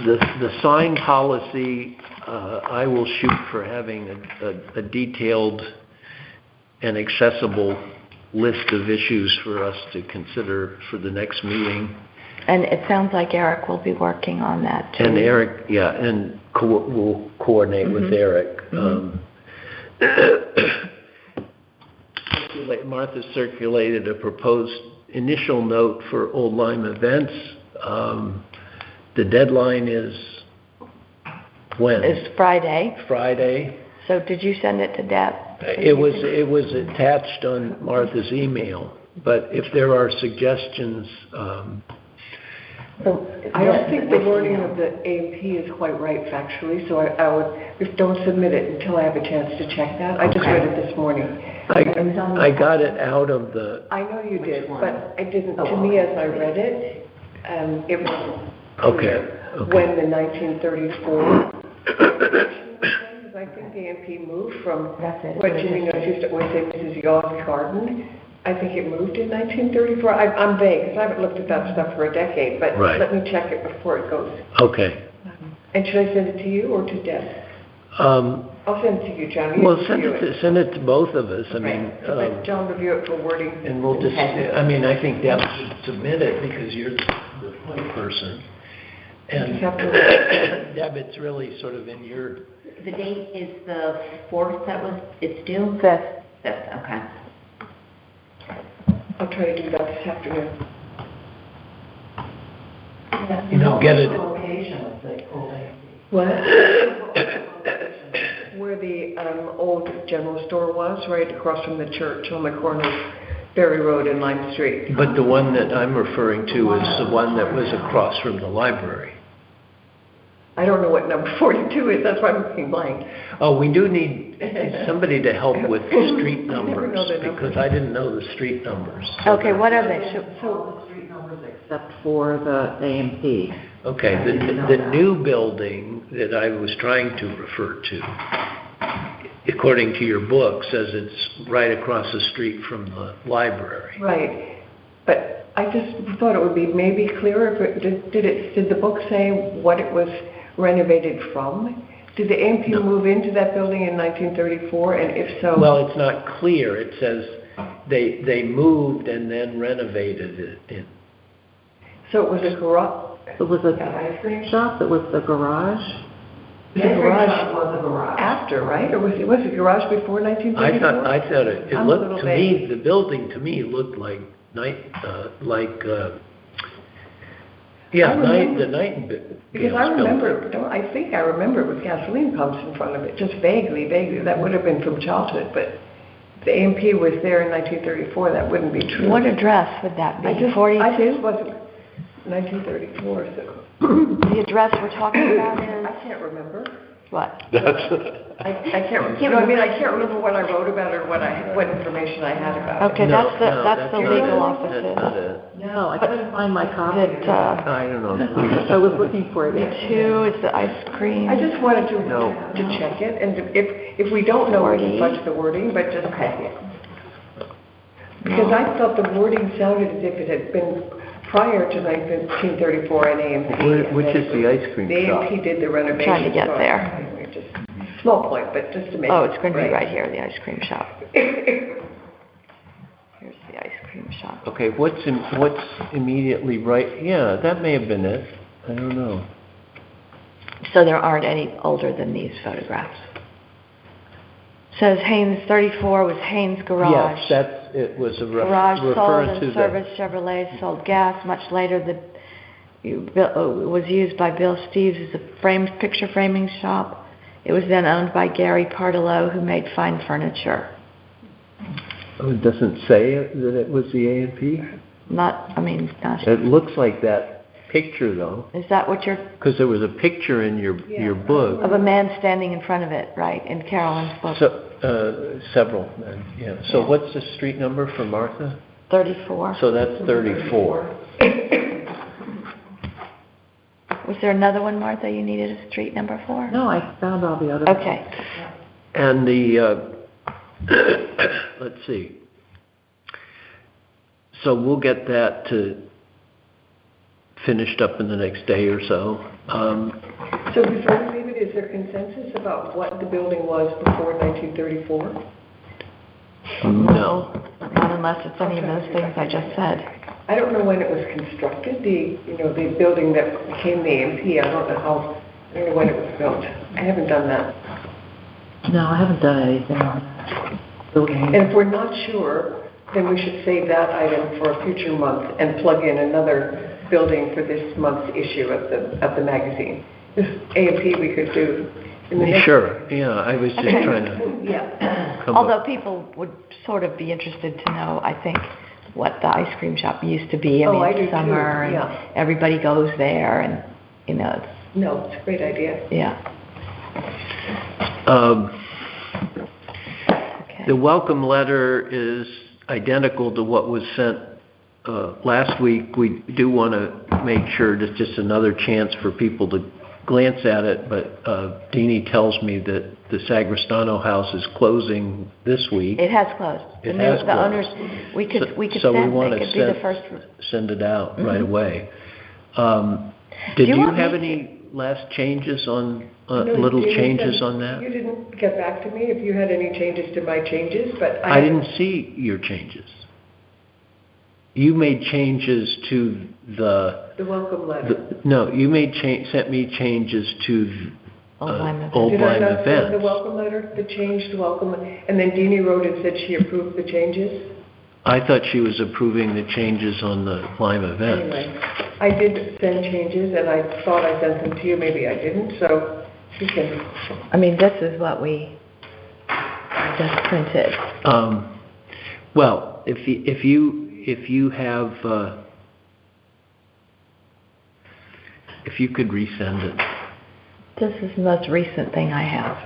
The sign policy, I will shoot for having a detailed and accessible list of issues for us to consider for the next meeting. And it sounds like Eric will be working on that too. And Eric, yeah, and we'll coordinate with Eric. Martha circulated a proposed initial note for Old Lyme events. The deadline is when? It's Friday. Friday. So did you send it to Deb? It was attached on Martha's email, but if there are suggestions, I don't think the wording of the A&P is quite right factually, so I would, don't submit it until I have a chance to check that. I just read it this morning. I got it out of the, I know you did, but I didn't, to me, as I read it, it was when the 1934, because I think the A&P moved from what Jimmy knows used to always say Mrs. Yaw's Garden. I think it moved in 1934. I'm vague, because I haven't looked at that stuff for a decade, but let me check it before it goes. Okay. And should I send it to you or to Deb? I'll send it to you, John. Well, send it to both of us. I mean, let John review it for wording. And we'll just, I mean, I think Deb should submit it because you're the point person. And Deb, it's really sort of in your... The date is the 4th it's due? 5th. 5th, okay. I'll try to do that this afternoon. You know, get it... What? Where the old general store was, right across from the church on the corner of Berry Road and Lime Street. But the one that I'm referring to is the one that was across from the library. I don't know what number 42 is, that's why I'm looking blank. Oh, we do need somebody to help with street numbers, because I didn't know the street numbers. Okay, what are they? So the street numbers except for the A&P. Okay, the new building that I was trying to refer to, according to your book, says it's right across the street from the library. Right, but I just thought it would be maybe clearer if it, did the book say what it was renovated from? Did the A&P move into that building in 1934, and if so... Well, it's not clear. It says they moved and then renovated it in. So it was a garage? It was an ice cream shop that was the garage? The garage was a garage. After, right? Or was it garage before 1934? I thought it looked to me, the building to me looked like the Nightingale because I remember, I think I remember it with gasoline pumps in front of it, just vaguely. That would have been from childhood, but the A&P was there in 1934. That wouldn't be true. What address would that be? 42? I just wasn't 1934. So. The address we're talking about is? I can't remember. What? I can't remember. I can't remember what I wrote about or what information I had about Okay, it. that's the legal offices. That's not it. No, I couldn't find my copy. I don't know. I was looking for it. B2 is the ice cream. I just wanted to check it, and if we don't know, we can fudge the wording, but just... Because I thought the wording sounded as if it had been prior to 1934 and A&P. Which is the ice cream shop? The A&P did the renovation. Trying to get there. Small point, but just to make it's going to be right here, the ice cream shop. Here's the ice cream shop. Okay, what's immediately right? Yeah, that may have been it. I don't know. So there aren't any older than these photographs. Says Haynes 34 was Haynes Garage. Yes, it was a Garage sold referring and to service Chevrolet, sold gas. Much later, it was used by Bill Steves as a picture framing shop. It was then owned by Gary Pardelot, who made fine furniture. Oh, it doesn't say that it was the A&P? Not. It looks like that picture, though, Is that what you're, because there was a picture in your book. of a man standing in front of it, right, in Carolyn's book? So, several, yeah. So what's the street number for Martha? 34. So that's 34. Was there another one, Martha, you needed a street number for? No, I found all the other. Okay. And the, let's see. So we'll get that finished up in the next day or so. So before we leave it, is there consensus about what the building was before 1934? No. Not unless it's any of those things I just said. I don't know when it was constructed, the building that became the AMP. I don't know when it was built. I haven't done that. No, I haven't done anything on that. Building. And if we're not sure, then we should save that item for a future month and plug in another building for this month's issue of the magazine. This AMP we could do in the next... Sure, yeah, I was just trying to Yeah. come Although up. people would sort of be interested to know, I think, what the ice cream shop used to be. Oh, I do it's too, summer, and yeah. everybody goes there, and, it's, No, it's a great idea. yeah. Okay. The welcome letter is identical to what was sent last week. We do want to make sure that just another chance for people to glance at it, but Deanie tells me that the Sagrestano house is closing this week. It has closed. It has The closed. owners, we could So we send, want they to could be the first. send it out right Mhm. away. Did Do you you want have me any last changes on, No, little you changes said- on that? You didn't get back to me if you had any changes to my changes, but I didn't see your changes. You made changes to The welcome letter. no, you sent me changes to Old Lyme event. Old Did I Lyme not send the events. welcome letter, the changed welcome, and then Deanie wrote and said she approved the changes? I thought she was approving the changes on the Lyme events. Anyway, I did send changes, and I thought I sent them to you, maybe I didn't, so you can... I mean, this is what we just printed. Well, if you have, if you could resend it. This is the most recent thing I have.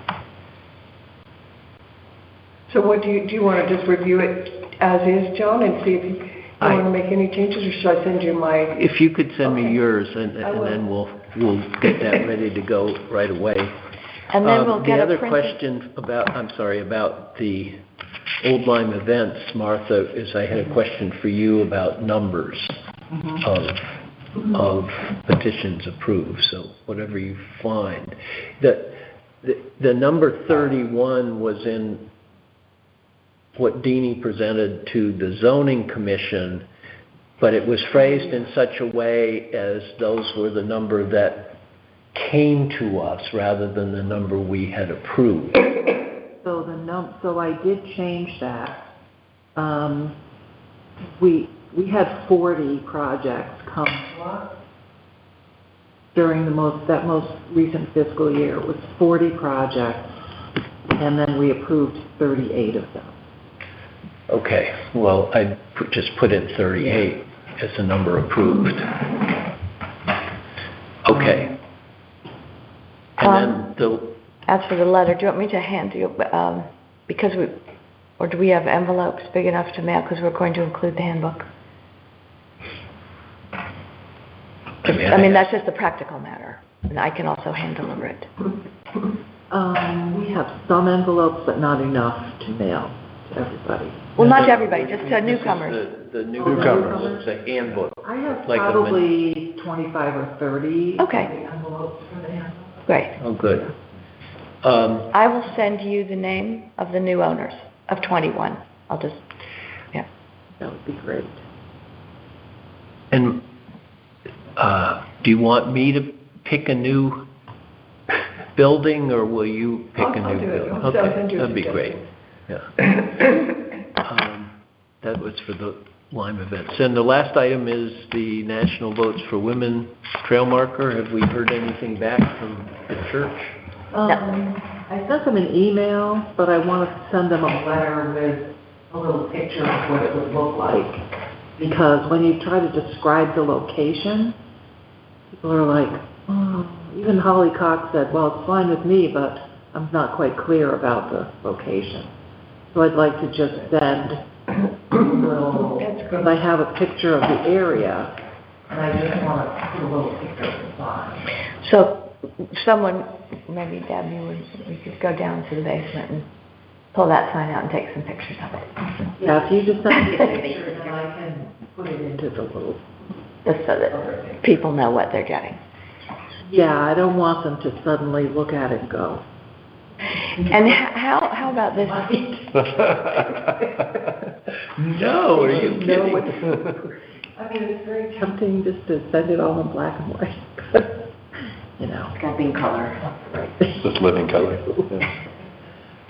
So what do you want to just review it as is, John, and see if you want to make any changes, or should I send you my... If you could send me Okay. yours, and will. then we'll get that ready to go right away. And then we'll get The a other printed... question about the Old Lyme events, Martha, is I had a question for you about numbers of petitions approved, so whatever you find. The number 31 was in what Deanie presented to the zoning commission, but it was phrased in such a way as those were the number that came to us rather than the number we had approved. So I did change that. We had 40 projects come to us during that most recent fiscal year. It was 40 projects, and then we approved 38 of them. Okay, well, I just put in 38 as the number approved. Okay. And then As for the letter, do you want me to hand you, because or do we have envelopes big enough to mail, because we're going to include the handbook? I mean, that's just a practical matter, and I can also hand deliver it. We have some envelopes, but not enough to mail to everybody. Well, not to everybody, just to newcomers. The newcomers, the handbook. I have Like a probably 25 or 30 Okay. envelopes for the handbook. Great. Oh, good. I will send you the name of the new owners of 21. I'll just, yeah. That would be great. And do you want me to pick a new building, or will you pick a I'll new do it. building? I'll send you a That'd be great. suggestion. Yeah. That was for the Lyme events. And the last item is the National Votes for Women trail marker. Have we heard anything back from the church? I sent them an email, but I want to send them a letter with a little picture of what it would look like. Because when you try to describe the location, people are like, oh, even Holly Cox said, well, it's fine with me, but I'm not quite clear about the location. So I'd like to just send a little, because I have a picture of the area, and I just want to put a little picture of the sign. So someone, maybe Deb, we could go down to the basement and pull that sign out and take some pictures of it. Yeah, if you just send me a picture, then I can put it into the little... Just so that people know what they're getting. Yeah, I don't want them to suddenly look at it and go. And how about this? No, are you Know what kidding? I mean, it's very tempting just to send it all in black and white. You know. It's got to be in color. Just living color.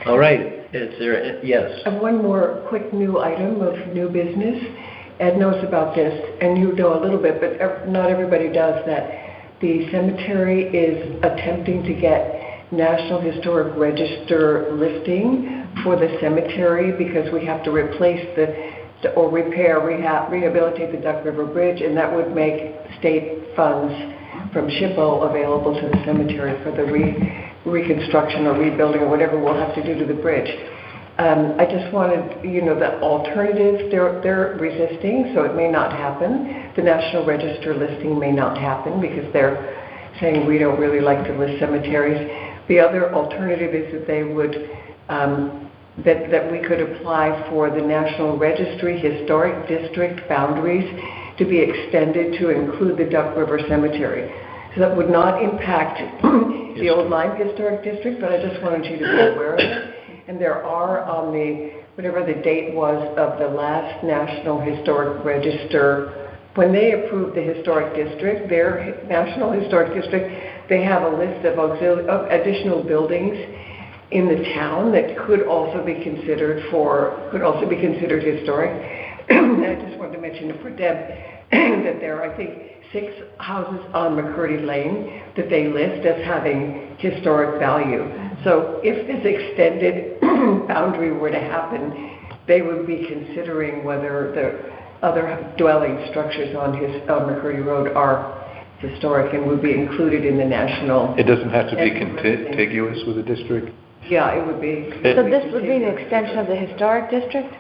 All right, is there, yes. And one more quick new item of new business. Ed knows about this, and you know a little bit, but not everybody does, that the cemetery is attempting to get National Historic Register listing for the cemetery because we have to replace or repair, rehabilitate the Duck River Bridge, and that would make state funds from SHPO available to the cemetery for the reconstruction or rebuilding or whatever we'll have to do to the bridge. I just wanted, the alternatives, they're resisting, so it may not happen. The National Register listing may not happen because they're saying we don't really like to list cemeteries. The other alternative is that they would, that we could apply for the National Registry Historic District boundaries to be extended to include the Duck River Cemetery. So that would not impact the Old Lyme Historic District, but I just wanted you to be aware of it. And there are on whatever the date was of the last National Historic Register, when they approved the historic district, their National Historic District, they have a list of additional buildings in the town that could also be considered historic. And I just wanted to mention for Deb that there are, I think, 6 houses on McCurdy Lane that they list as having historic value. So if this extended boundary were to happen, they would be considering whether the other dwelling structures on McCurdy Road are historic and would be included in the national. It doesn't have to be contiguous with the district? Yeah, it would be. So this would be an extension of the historic district?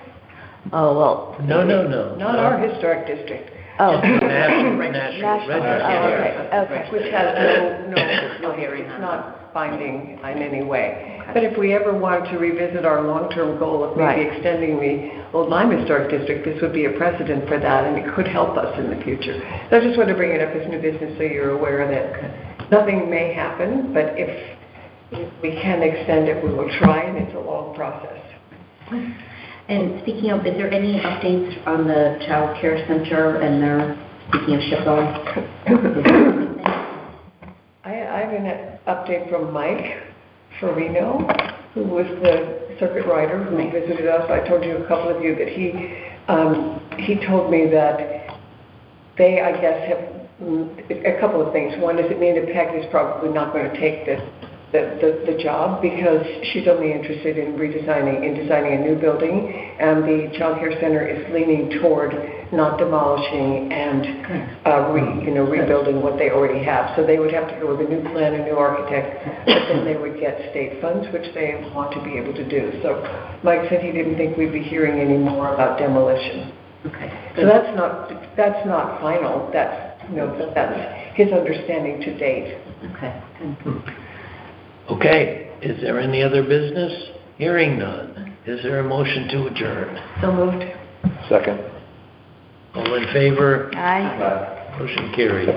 Oh, well. No. Not our historic district. Oh. National National, Register. okay. Which has no hearing, it's not binding in any way. But if we ever wanted to revisit our long-term goal of maybe Right. extending the Old Lyme Historic District, this would be a precedent for that, and it could help us in the future. So I just wanted to bring it up as new business so you're aware that nothing may happen, but if we can extend it, we will try, and it's a long process. And speaking of, is there any updates on the child care center and their, speaking of SHPO? I have an update from Mike Farino, who was the circuit rider who visited us. I told you, a couple of you, that he told me that they, I guess, have a couple of things. One is that Nina Peck is probably not going to take the job because she's only interested in designing a new building, and the child care center is leaning toward not demolishing and rebuilding what they already have. So they would have to go with a new plan, a new architect, but then they would get state funds, which they want to be able to do. So Mike said he didn't think we'd be hearing any more about demolition. Okay. So that's not final. That's his understanding to date. Okay. Okay, is there any other business? Hearing none. Is there a motion to adjourn? So moved. Second. All in favor? Aye. Motion carries.